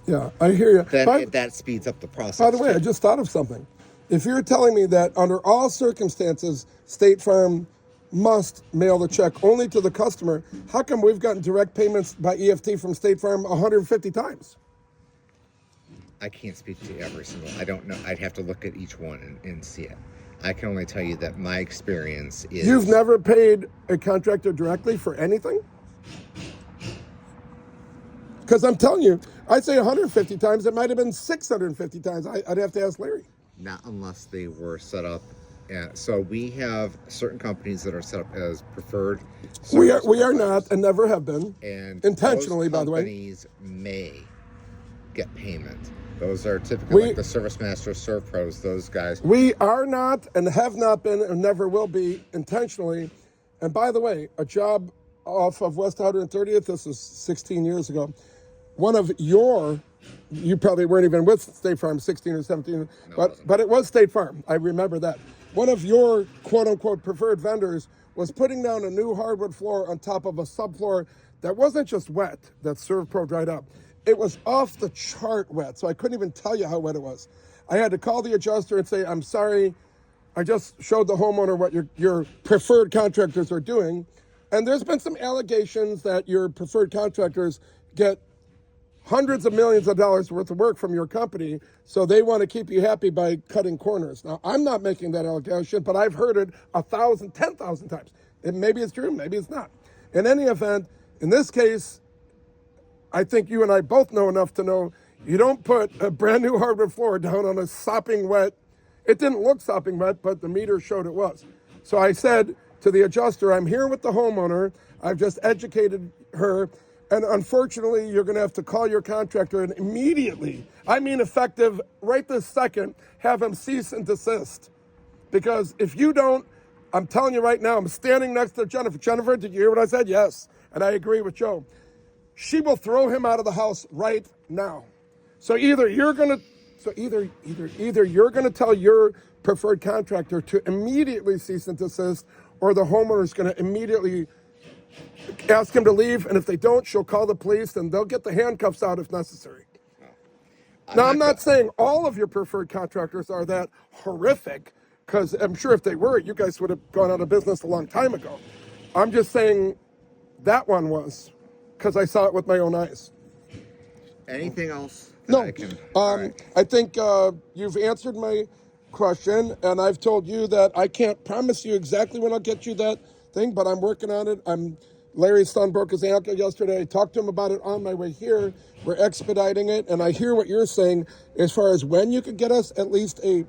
Yeah, I hear you. then that speeds up the process. By the way, too. I just thought of something. If you're telling me that under all circumstances, State Farm must mail the check only to the customer, how come we've gotten direct payments by EFT from State Farm 150 times? I can't speak to every single. I don't know. I'd have to look at each one and see it. I can only tell you that my experience is. You've never paid a contractor directly for anything? Because I'm telling you, I'd say 150 times. It might have been 650 times. I'd have to ask Larry. Not unless they were set up. So we have certain companies that are set up as preferred. We service are providers. not and never have been. And intentionally, those by the way. companies may get payment. Those are typically like the Service Masters, Serve Pros, those guys. We are not and have not been and never will be intentionally. And by the way, a job off of West 130th, this is 16 years ago. One of you probably weren't even with State Farm 16 or 17, but it was State Farm. I remember that. One of your quote unquote preferred vendors was putting down a new hardwood floor on top of a subfloor that wasn't just wet, that Serve Pro dried up. It was off the chart wet, so I couldn't even tell you how wet it was. I had to call the adjuster and say, I'm sorry, I just showed the homeowner what your preferred contractors are doing. And there's been some allegations that your preferred contractors get hundreds of millions of dollars worth of work from your company, so they want to keep you happy by cutting corners. Now, I'm not making that allegation, but I've heard it 1,000, 10,000 times. Maybe it's true, maybe it's not. In any event, in this case, I think you and I both know enough to know you don't put a brand new hardwood floor down on a sopping wet. It didn't look sopping wet, but the meter showed it was. So I said to the adjuster, I'm here with the homeowner. I've just educated her. And unfortunately, you're going to have to call your contractor and immediately, I mean effective right this second, have him cease and desist. Because if you don't, I'm telling you right now, I'm standing next to Jennifer. Jennifer, did you hear what I said? Yes. And I agree with Joe. She will throw him out of the house right now. So either you're going to tell your preferred contractor to immediately cease and desist, or the homeowner is going to immediately ask him to leave, and if they don't, she'll call the police, and they'll get the handcuffs out if necessary. Now, I'm not saying all of your preferred contractors are that horrific, because I'm sure if they were, you guys would have gone out of business a long time ago. I'm just saying that one was, because I saw it with my own eyes. Anything else? No, All right. I think you've answered my question, and I've told you that I can't promise you exactly when I'll get you that thing, but I'm working on it. Larry's son broke his ankle yesterday. I talked to him about it on my way here. We're expediting it, and I hear what you're saying as far as when you could get us at least a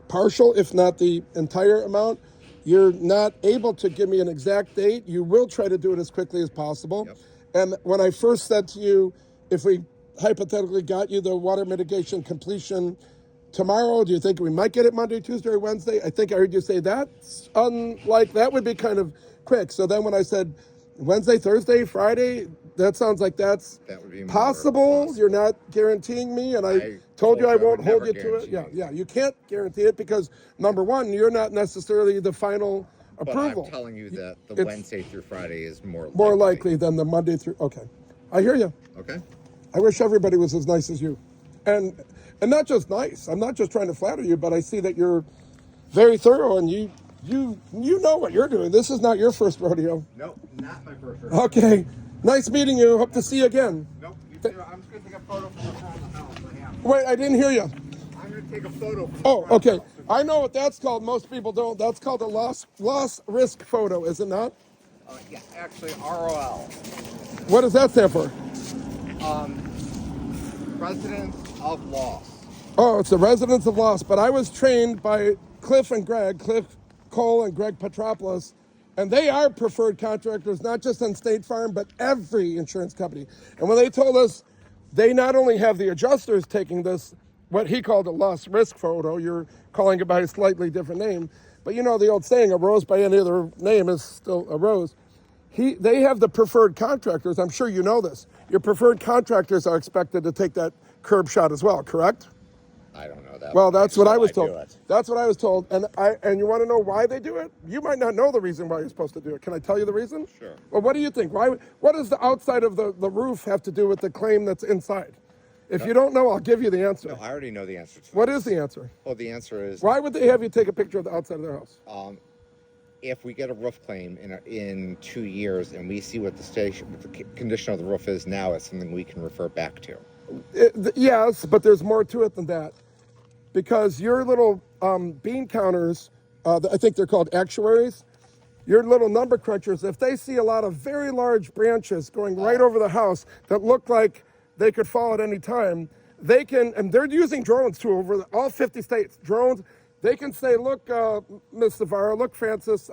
partial, if not the entire amount. You're not able to give me an exact date. You will try to do it as quickly as possible. Yep. And when I first said to you, if we hypothetically got you the water mitigation completion tomorrow, do you think we might get it Monday, Tuesday, or Wednesday? I think I heard you say that's unlike, that would be kind of quick. So then when I said Wednesday, Thursday, Friday, that sounds like that would be more possible. possible. You're not guaranteeing me, and I told you I won't hold you to it. Yeah, you can't guarantee it because, number one, you're not necessarily the final But approval. I'm telling you that the It's Wednesday through Friday is more likely than the Monday through. Okay, I hear you. Okay. I wish everybody was as nice as you, and not just nice. I'm not just trying to flatter you, but I see that you're very thorough, and you know what you're doing. This is not your first rodeo. Nope, not my first. Okay, nice meeting you. Hope to see you again. Nope. You too. I'm just gonna take a photo from the front of the house. I am. Wait, I didn't hear you. I'm gonna take a photo. From the Oh, front of the okay. house. I know what that's called. Most people don't. That's called a loss risk photo, is it not? Yeah, actually, ROL. What does that stand for? Residents of loss. Oh, it's the residents of loss. But I was trained by Cliff Cole and Greg Petropoulos, and they are preferred contractors, not just on State Farm, but every insurance company. And when they told us they not only have the adjusters taking this, what he called a loss risk photo, you're calling it by a slightly different name, but you know the old saying, a rose by any other name is still a rose. They have the preferred contractors. I'm sure you know this. Your preferred contractors are expected to take that curb shot as well, correct? I don't know that. Well, that's what I was do told. it. That's what I was told. And you want to know why they do it? You might not know the reason why you're supposed to do it. Can I tell you the reason? Sure. Well, what do you think? What does the outside of the roof have to do with the claim that's inside? If you don't know, I'll give you the answer. No, I already know the answer to What this. is the answer? Well, the answer is Why would they have you take a picture of the outside of their house? if we get a roof claim in 2 years and we see what the condition of the roof is now, it's something we can refer back to. Yes, but there's more to it than that. Because your little bean counters, I think they're called actuaries, your little number crunchers, if they see a lot of very large branches going right over the house that look like they could fall at any time, they can, and they're using drones too over all 50 states, drones, they can say, look, Ms. Savara, look, Francis,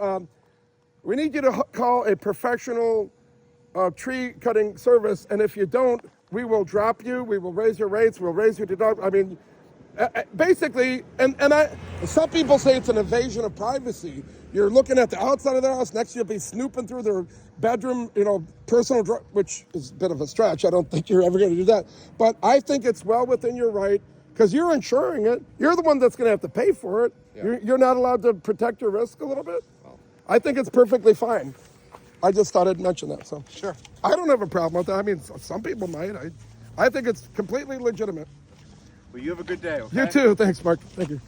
we need you to call a professional tree cutting service, and if you don't, we will drop you, we will raise your rates, we'll raise your deductible. I mean, basically, some people say it's an invasion of privacy. You're looking at the outside of their house, next you'll be snooping through their bedroom, personal, which is a bit of a stretch. I don't think you're ever going to do that. But I think it's well within your right, because you're insuring it. You're the one that's going to have to pay for it. Yeah. You're not allowed to protect your risk a little bit? Well, I think it's perfectly fine. I just thought I'd mention that. So Sure. I don't have a problem with that. I mean, some people might. I think it's completely legitimate. Well, you have a good day, okay? You too. Thanks, Mark. Thank you.